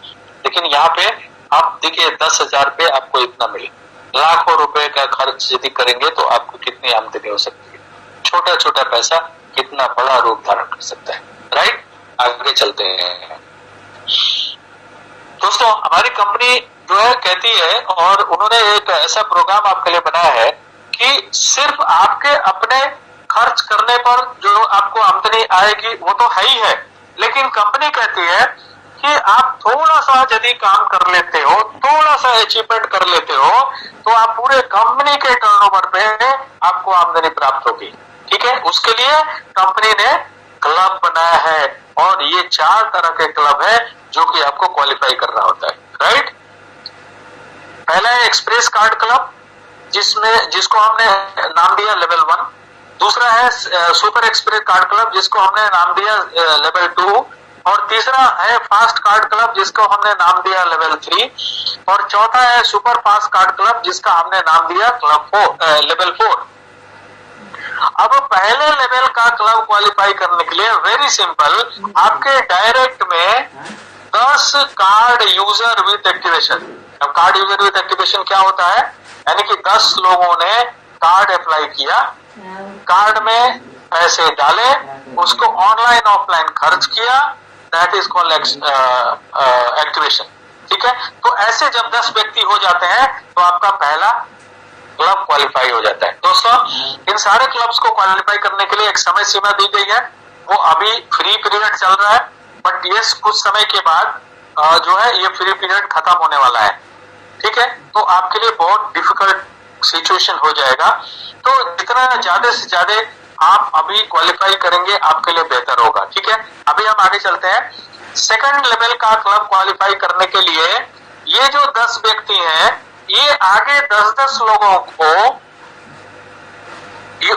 [SPEAKER 4] लेकिन यहाँ पे आप देखिए 10,000 पे आपको इतना मिले। लाखों रुपए का खर्च यदि करेंगे तो आपको कितनी आमदनी हो सकती है। छोटा छोटा पैसा कितना बड़ा रूप धारण कर सकता है, राइट। आगे चलते हैं दोस्तों। हमारी कंपनी जो है कहती है, और उन्होंने एक ऐसा प्रोग्राम आपके लिए बनाया है कि सिर्फ आपके अपने खर्च करने पर जो आपको आमदनी आएगी वो तो है ही है, लेकिन कंपनी कहती है कि आप थोड़ा सा यदि काम कर लेते हो, थोड़ा सा अचीवमेंट कर लेते हो, तो आप पूरे कंपनी के टर्नओवर पे आपको आमदनी प्राप्त होगी, ठीक है। उसके लिए कंपनी ने क्लब बनाया है, और ये 4 तरह के क्लब है जो कि आपको क्वालिफाई करना होता है, राइट। पहला है एक्सप्रेस कार्ड क्लब, जिसको हमने नाम दिया लेवल 1। दूसरा है सुपर एक्सप्रेस कार्ड क्लब, जिसको हमने नाम दिया लेवल 2। और तीसरा है फास्ट कार्ड क्लब, जिसको हमने नाम दिया लेवल 3। और चौथा है सुपर फास्ट कार्ड क्लब, जिसका हमने नाम दिया लेवल 4। अब पहले लेवल का क्लब क्वालिफाई करने के लिए वेरी सिंपल, आपके डायरेक्ट में 10 कार्ड यूजर विथ एक्टिवेशन। अब कार्ड यूजर विथ एक्टिवेशन क्या होता है? यानी कि 10 लोगों ने कार्ड अप्लाई किया, कार्ड में पैसे डाले, उसको ऑनलाइन ऑफलाइन खर्च किया, दैट इज कॉल्ड एक्टिवेशन, ठीक है। तो ऐसे जब 10 व्यक्ति हो जाते हैं तो आपका पहला क्लब क्वालिफाई हो जाता है। दोस्तों इन सारे क्लब्स को क्वालिफाई करने के लिए एक समय सीमा दी गई है, वो अभी फ्री पीरियड चल रहा है, बट ये कुछ समय के बाद जो है ये फ्री पीरियड खत्म होने वाला है, ठीक है। तो आपके लिए बहुत डिफिकल्ट सिचुएशन हो जाएगा। तो जितना ज्यादा से ज्यादा आप अभी क्वालिफाई करेंगे आपके लिए बेहतर होगा, ठीक है। अभी हम आगे चलते हैं। सेकंड लेवल का क्लब क्वालिफाई करने के लिए ये जो 10 व्यक्ति हैं, ये आगे 10-10 लोगों को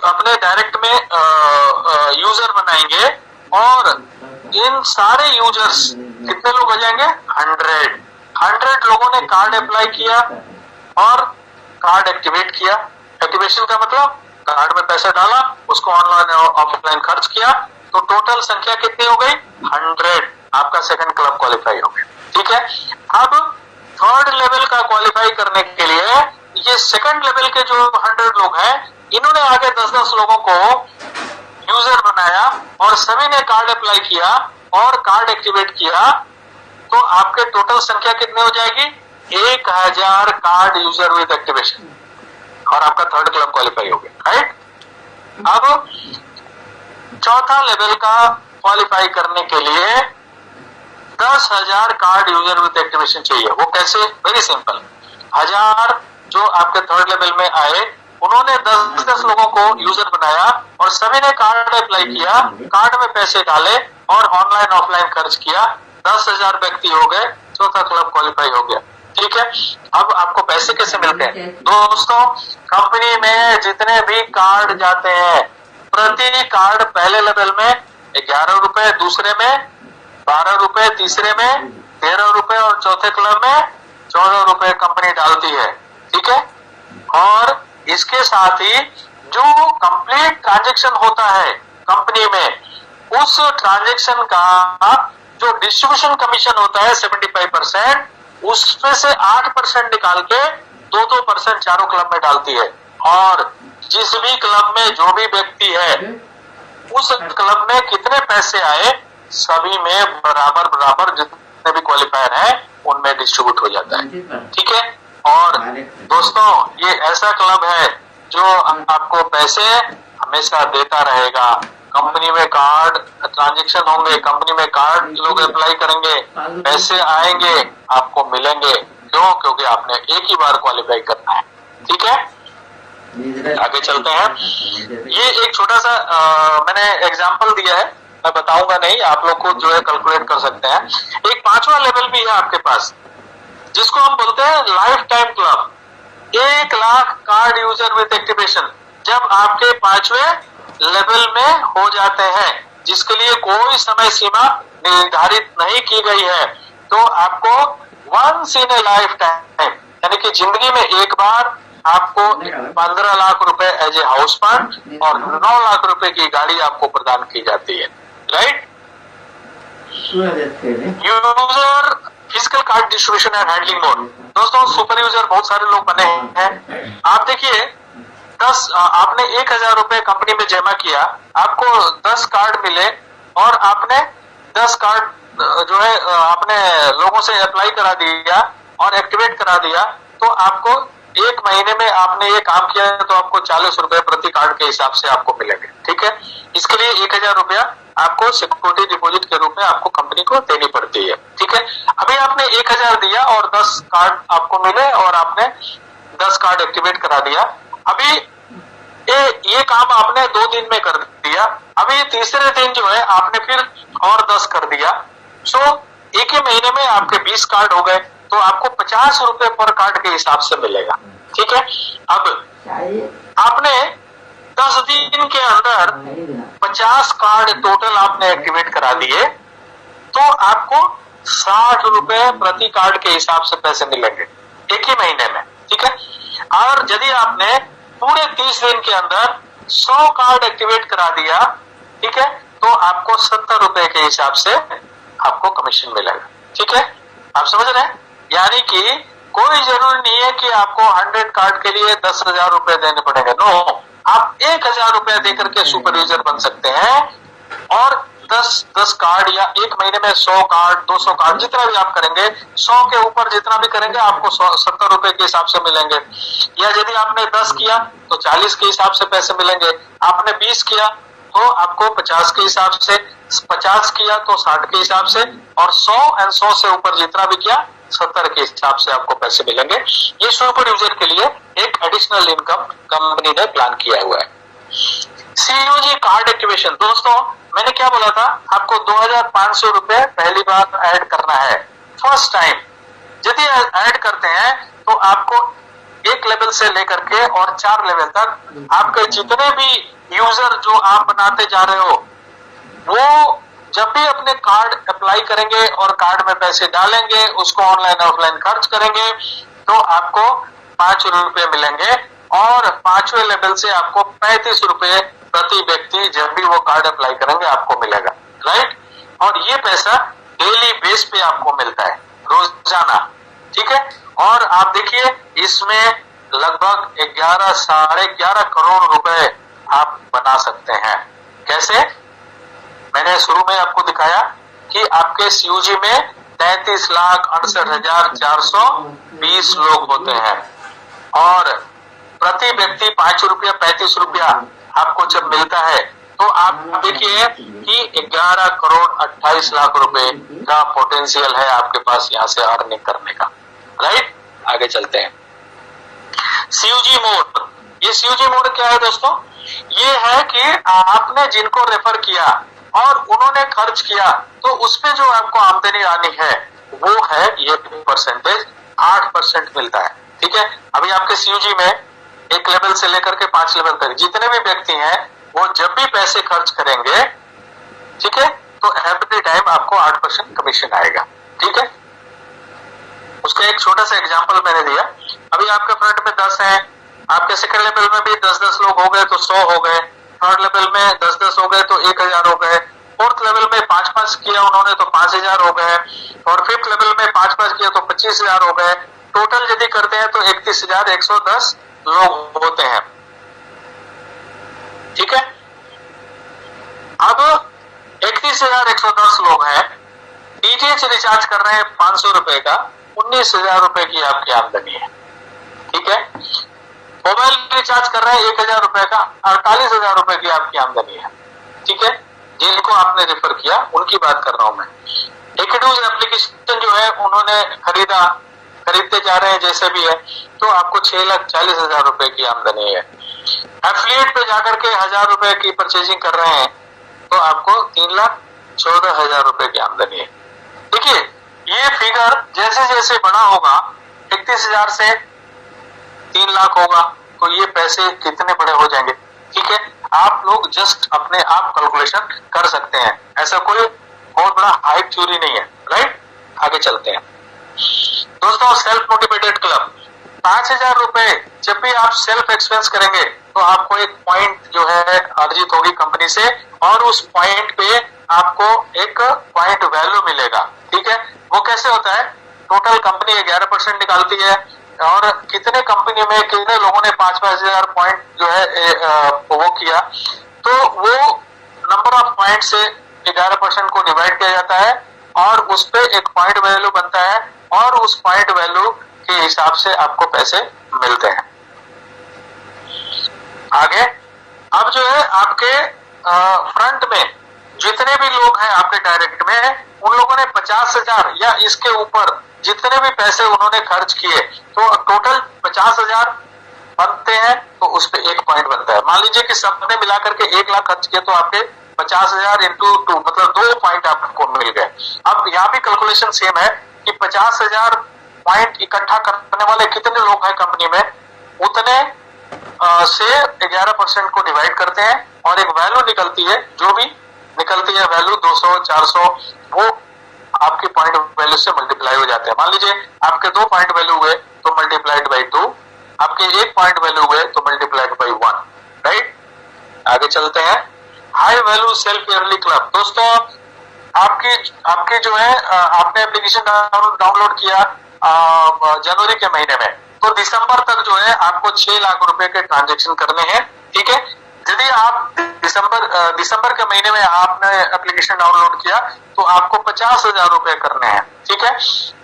[SPEAKER 4] अपने डायरेक्ट में यूजर बनाएंगे, और इन सारे यूजर्स कितने लोग हो जाएंगे? 100 लोगों ने कार्ड अप्लाई किया और कार्ड एक्टिवेट किया। एक्टिवेशन का मतलब कार्ड में पैसा डाला, उसको ऑनलाइन ऑफलाइन खर्च किया, तो टोटल संख्या कितनी हो गई? 100। आपका सेकंड क्लब क्वालिफाई हो गया, ठीक है। अब थर्ड लेवल का क्वालिफाई करने के लिए ये सेकंड लेवल के जो 100 लोग हैं, इन्होंने आगे 10-10 लोगों को यूजर बनाया और सभी ने कार्ड अप्लाई किया और कार्ड एक्टिवेट किया, तो आपके टोटल संख्या कितनी हो जाएगी? 1000 कार्ड यूजर विद एक्टिवेशन, और आपका थर्ड क्लब क्वालिफाई हो गया, राइट। अब चौथा लेवल का क्वालिफाई करने के लिए 10,000 कार्ड यूजर विद एक्टिवेशन चाहिए। वो कैसे? Very simple. 1000 जो आपके थर्ड लेवल में आए, उन्होंने 10-10 लोगों को यूजर बनाया और सभी ने कार्ड अप्लाई किया, कार्ड में पैसे डाले और ऑनलाइन ऑफलाइन खर्च किया, 10,000 व्यक्ति हो गए, चौथा क्लब क्वालिफाई हो गया। ठीक है, अब आपको पैसे कैसे मिलते हैं दोस्तों? कंपनी में जितने भी कार्ड जाते हैं, प्रति कार्ड पहले लेवल में 11 रुपए, दूसरे में 12 रुपए, तीसरे में 13 रुपए और चौथे क्लब में 14 रुपए कंपनी डालती है। ठीक है, और इसके साथ ही जो कंप्लीट ट्रांजैक्शन होता है कंपनी में, उस ट्रांजैक्शन का जो डिस्ट्रीब्यूशन कमीशन होता है 75%, उसमें से 8% निकाल के 2% चारों क्लब में डालती है। और जिस भी क्लब में जो भी व्यक्ति है, उस क्लब में कितने पैसे आए, सभी में बराबर बराबर जितने भी क्वालिफायर हैं उनमें डिस्ट्रीब्यूट हो जाता है। ठीक है, और दोस्तों ये ऐसा क्लब है जो आपको पैसे हमेशा देता रहेगा। कंपनी में कार्ड ट्रांजैक्शन होंगे, कंपनी में कार्ड लोग अप्लाई करेंगे, पैसे आएंगे, आपको मिलेंगे। क्यों? क्योंकि आपने एक ही बार क्वालिफाई करना है। ठीक है, आगे चलते हैं। ये एक छोटा सा मैंने एग्जांपल दिया है, मैं बताऊंगा नहीं, आप लोग को जो है कैलकुलेट कर सकते हैं। एक 5वां लेवल भी है आपके पास, जिसको हम बोलते हैं life time club. 1 lakh card user with activation जब आपके 5वें लेवल में हो जाते हैं, जिसके लिए कोई समय सीमा निर्धारित नहीं की गई है, तो आपको once in a lifetime, यानी कि जिंदगी में एक बार आपको 15 लाख रुपए एज ए हाउस फंड और 9 लाख रुपए की गाड़ी आपको प्रदान की जाती है। Right, user physical card distribution and handling mode. दोस्तों सुपर यूजर बहुत सारे लोग बने हैं। आप देखिए, 10 आपने 1,000 रुपए कंपनी में जमा किया, आपको 10 कार्ड मिले और आपने 10 कार्ड जो है आपने लोगों से अप्लाई करा दिया और एक्टिवेट करा दिया, तो आपको 1 महीने में आपने ये काम किया तो आपको 40 रुपए प्रति कार्ड के हिसाब से आपको मिलेंगे। ठीक है, इसके लिए 1,000 रुपया आपको सिक्योरिटी डिपॉजिट के रूप में आपको कंपनी को देनी पड़ती है। ठीक है, अभी आपने 1,000 दिया और 10 कार्ड आपको मिले और आपने 10 कार्ड एक्टिवेट करा दिया। अभी ये काम आपने 2 दिन में कर दिया, अभी तीसरे दिन जो है आपने फिर और 10 कर दिया। सो एक ही महीने में आपके 20 कार्ड हो गए, तो आपको 50 रुपए पर कार्ड के हिसाब से मिलेगा। ठीक है, अब आपने 10 दिन के अंदर 50 कार्ड टोटल आपने एक्टिवेट करा दिए, तो आपको 60 रुपए प्रति कार्ड के हिसाब से पैसे मिलेंगे एक ही महीने में। ठीक है, और यदि आपने पूरे 30 दिन के अंदर 100 कार्ड एक्टिवेट करा दिया, ठीक है, तो आपको 70 रुपए के हिसाब से आपको कमीशन मिलेगा। ठीक है, आप समझ रहे हैं? यानी कि कोई जरूरी नहीं है कि आपको 100 कार्ड के लिए 10,000 रुपए देने पड़ेंगे। नो, आप 1,000 रुपया देकर के सुपर यूजर बन सकते हैं और 10 कार्ड या एक महीने में 100 कार्ड 200 कार्ड जितना भी आप करेंगे, 100 के ऊपर जितना भी करेंगे आपको 70 रुपए के हिसाब से मिलेंगे। या यदि आपने 10 किया तो 40 के हिसाब से पैसे मिलेंगे, आपने 20 किया तो आपको 50 के हिसाब से, 50 किया तो 60 के हिसाब से, और 100 से ऊपर जितना भी किया 70 के हिसाब से आपको पैसे मिलेंगे। ये सुपर यूजर के लिए एक एडिशनल इनकम कंपनी ने प्लान किया हुआ है। सीयूजी कार्ड एक्टिवेशन, दोस्तों मैंने क्या बोला था आपको, 2,500 रुपए पहली बार ऐड करना है फर्स्ट टाइम। यदि ऐड करते हैं तो आपको 1 लेवल से लेकर के और 4 लेवल तक आपके जितने भी यूजर जो आप बनाते जा रहे हो, वो जब भी अपने कार्ड अप्लाई करेंगे और कार्ड में पैसे डालेंगे, उसको ऑनलाइन ऑफलाइन खर्च करेंगे, तो आपको 5 रुपए मिलेंगे और 5वें लेवल से आपको 35 रुपए प्रति व्यक्ति जब भी वो कार्ड अप्लाई करेंगे आपको मिलेगा। राइट, और ये पैसा डेली बेस पे आपको मिलता है, रोजाना। ठीक है, और आप देखिए इसमें लगभग 11 साढ़े 11 करोड़ रुपए आप बना सकते हैं। कैसे? मैंने शुरू में आपको दिखाया कि आपके सीयूजी में 33,68,420 लोग होते हैं और प्रति व्यक्ति 5 रुपया 35 रुपया आपको जब मिलता है, तो आप देखिए कि 11 करोड़ 28 लाख रुपए का पोटेंशियल है आपके पास यहाँ से अर्निंग करने का। राइट, आगे चलते हैं। सीयूजी मोड, ये सीयूजी मोड क्या है दोस्तों? ये है कि आपने जिनको रेफर किया और उन्होंने खर्च किया तो उसपे जो आपको आमदनी आनी है वो है ये परसेंटेज 8% मिलता है। ठीक है, अभी आपके सीयूजी में एक लेवल से लेकर के 5 लेवल तक जितने भी व्यक्ति हैं वो जब भी पैसे खर्च करेंगे, ठीक है, तो एवरी टाइम आपको 8% कमीशन आएगा। ठीक है, उसका एक छोटा सा एग्जांपल मैंने दिया। अभी आपके फ्रंट में 10 हैं, आपके सेकंड लेवल में भी 10-10 लोग हो गए तो 100 हो गए, थर्ड लेवल में 10-10 हो गए तो 1000 हो गए, फोर्थ लेवल में 5-5 किया उन्होंने तो 5000 हो गए, और फिफ्थ लेवल में 5-5 किया तो 25000 हो गए। टोटल यदि करते हैं तो 31110 लोग होते हैं। ठीक है, अब 31110 लोग हैं, डीटीएच रिचार्ज कर रहे हैं 500 रुपए का, 19000 रुपए की आपकी आमदनी है। ठीक है, मोबाइल रिचार्ज कर रहे हैं 1000 रुपए का, 48000 रुपए की आपकी आमदनी है। ठीक है, जिनको आपने रेफर किया उनकी बात कर रहा हूं मैं। एकेडूज एप्लीकेशन जो है उन्होंने खरीदते जा रहे हैं जैसे भी है, तो आपको 6,40,000 रुपए की आमदनी है। एफिलिएट पे जाकर के 1000 रुपए की परचेजिंग कर रहे हैं तो आपको 3,14,000 रुपए की आमदनी है। देखिए, ये फिगर जैसे जैसे बड़ा होगा, 31,000 से 3 लाख होगा तो ये पैसे कितने बड़े हो जाएंगे। ठीक है, आप लोग जस्ट अपने आप कैलकुलेशन कर सकते हैं, ऐसा कोई बहुत बड़ा हाइट थ्योरी नहीं है। राइट, आगे चलते हैं दोस्तों। सेल्फ मोटिवेटेड क्लब 5,000 रुपए जब भी आप सेल्फ एक्सपेंस करेंगे तो आपको एक पॉइंट जो है अर्जित होगी कंपनी से, और उस पॉइंट पे आपको एक पॉइंट वैल्यू मिलेगा। ठीक है, वो कैसे होता है, टोटल कंपनी 11% निकालती है, और कितने कंपनी में कितने लोगों ने 5,000 पॉइंट जो है वो किया, तो वो नंबर ऑफ पॉइंट से 11% को डिवाइड किया जाता है और उस पे एक पॉइंट वैल्यू बनता है, और उस पॉइंट वैल्यू के हिसाब से आपको पैसे मिलते हैं। आगे अब जो है आपके फ्रंट में जितने भी लोग हैं आपके डायरेक्ट में, उन लोगों ने 50,000 या इसके ऊपर जितने भी पैसे उन्होंने खर्च किए तो टोटल 50,000 बनते हैं, तो उस पे एक पॉइंट बनता है। मान लीजिए कि सबने मिलाकर के 1 लाख खर्च किए तो आपके 50,000 इंटू 2 मतलब 2 पॉइंट आपको मिल गए। अब यहाँ भी कैलकुलेशन सेम है कि 50,000 पॉइंट इकट्ठा करने वाले कितने लोग हैं कंपनी में, उतने से 11% को डिवाइड करते हैं और एक वैल्यू निकलती है, जो भी निकलती है वैल्यू 200, 400, वो आपके पॉइंट वैल्यू से मल्टीप्लाई हो जाते हैं। मान लीजिए आपके 2 पॉइंट वैल्यू हुए तो मल्टीप्लाइड बाई 2, आपके 1 पॉइंट वैल्यू हुए तो मल्टीप्लाइड बाई 1। राइट, आगे चलते हैं। High value self yearly club दोस्तों, आपकी जो है आपने एप्लीकेशन डाउनलोड किया जनवरी के महीने में, तो दिसंबर तक जो है आपको 6 लाख रुपए के ट्रांजेक्शन करने हैं। ठीक है, यदि आप दिसंबर के महीने में आपने एप्लीकेशन डाउनलोड किया तो आपको 50,000 रुपए करने हैं। ठीक है,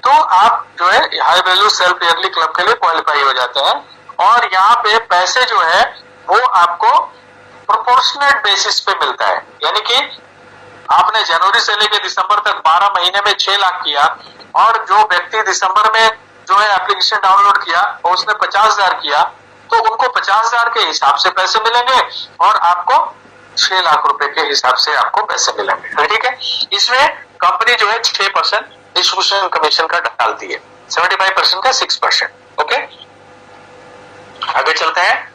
[SPEAKER 4] तो आप जो है high value self yearly club के लिए क्वालिफाई हो जाते हैं, और यहाँ पे पैसे जो है वो आपको प्रोपोर्शनेट बेसिस पे मिलता है। यानी कि आपने जनवरी से लेकर दिसंबर तक 12 महीने में 6 लाख किया, और जो व्यक्ति दिसंबर में जो है एप्लीकेशन डाउनलोड किया और उसने 50,000 किया, तो उनको 50,000 के हिसाब से पैसे मिलेंगे और आपको 6 लाख रुपए के हिसाब से आपको पैसे मिलेंगे। ठीक है, इसमें कंपनी जो है 6% डिस्ट्रीब्यूशन कमीशन का डालती है, 75% का 6%। ओके, आगे चलते हैं।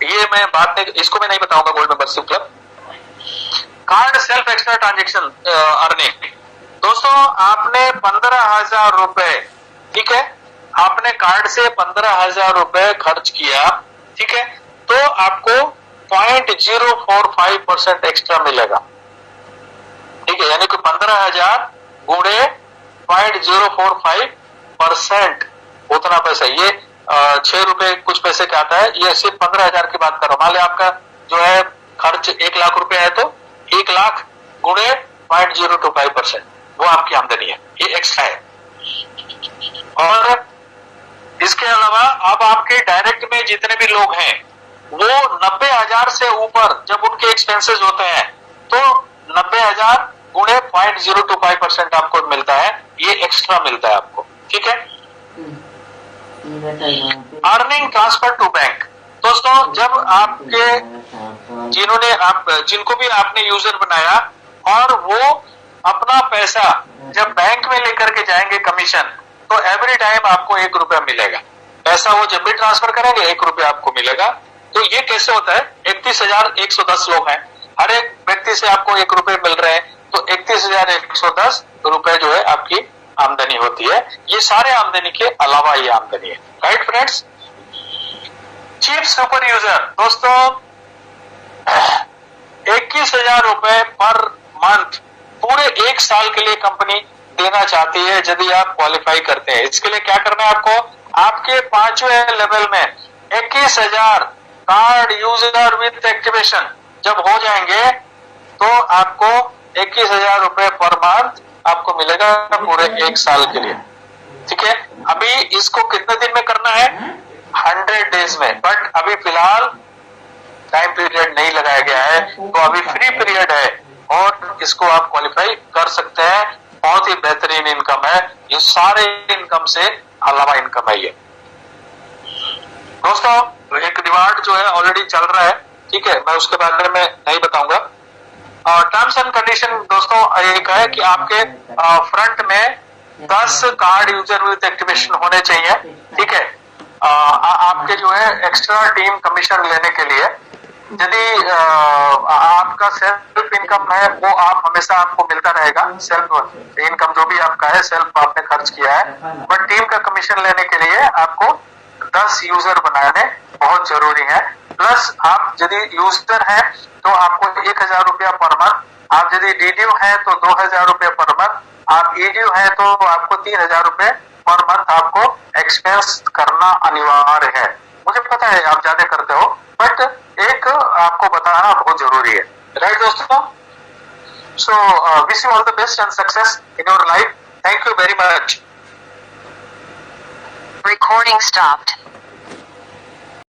[SPEAKER 4] ये मैं बात नहीं, इसको मैं नहीं बताऊंगा gold membership club. Card self extra transaction earning दोस्तों, आपने 15,000 रुपए, ठीक है, आपने कार्ड से 15,000 रुपए खर्च किया, ठीक है, तो आपको 0.045% एक्स्ट्रा मिलेगा। ठीक है, यानी कि 15,000 गुणे 0.045% उतना पैसा, ये 6 रुपए कुछ पैसे क्या आता है, ये सिर्फ 15,000 की बात कर रहा हूं। मान लिया आपका जो है खर्च 1 लाख रुपए है तो 1 लाख गुणे 0.025% वो आपकी आमदनी है, ये एक्स्ट्रा है। और इसके अलावा अब आपके डायरेक्ट में जितने भी लोग हैं वो 90,000 से ऊपर जब उनके एक्सपेंसेस होते हैं तो 90,000 गुणे 0.025% आपको मिलता है, ये एक्स्ट्रा मिलता है आपको। ठीक है, अर्निंग ट्रांसफर टू बैंक दोस्तों, जब आपके जिनको भी आपने यूजर बनाया और वो अपना पैसा जब बैंक में लेकर के जाएंगे कमीशन, तो एवरी टाइम आपको 1 रुपया मिलेगा। पैसा वो जब भी ट्रांसफर करेंगे 1 रुपया आपको मिलेगा। तो ये कैसे होता है? 31,110 लोग हैं, हर एक व्यक्ति से आपको 1 रुपये मिल रहे हैं, तो 31,110 रुपए जो है आपकी आमदनी होती है। ये सारे आमदनी के अलावा ये आमदनी है। Right friends? Chief super user दोस्तों, 21,000 रुपए पर मंथ पूरे 1 साल के लिए कंपनी देना चाहती है यदि आप क्वालिफाई करते हैं। इसके लिए क्या करना है आपको? आपके 5वें लेवल में 21,000 कार्ड यूजर विथ एक्टिवेशन जब हो जाएंगे तो आपको 21,000 रुपए पर मंथ आपको मिलेगा पूरे 1 साल के लिए। ठीक है, अभी इसको कितने दिन में करना है? 100 डेज में। बट अभी फिलहाल टाइम पीरियड नहीं लगाया गया है, तो अभी फ्री पीरियड है और इसको आप क्वालिफाई कर सकते हैं। बहुत ही बेहतरीन इनकम है, ये सारे इनकम से अलावा इनकम है ये। दोस्तों, एक रिवार्ड जो है ऑलरेडी चल रहा है, ठीक है, मैं उसके बारे में नहीं बताऊंगा। टर्म्स एंड कंडीशन दोस्तों एक है कि आपके फ्रंट में 10 कार्ड यूजर विथ एक्टिवेशन होने चाहिए। ठीक है, आपके जो है एक्स्ट्रा टीम कमीशन लेने के लिए यदि आपका सेल्फ इनकम है वो आप हमेशा आपको मिलता रहेगा। सेल्फ इनकम जो भी आपका है सेल्फ आपने खर्च किया है, बट टीम का कमीशन लेने के लिए आपको 10 यूजर बनाने बहुत जरूरी है। प्लस आप यदि यूजर है तो आपको 1,000 रुपया पर मंथ, आप यदि डीड्यू है तो 2,000 रुपये पर मंथ, आप ईड्यू है तो आपको 3,000 रुपये पर मंथ आपको एक्सपेंस करना अनिवार्य है। मुझे पता है आप ज्यादा करते हो, बट एक आपको बताना बहुत जरूरी है। राइट दोस्तों? So wish you all the best and success in your life. Thank you very much.
[SPEAKER 5] Recording stopped.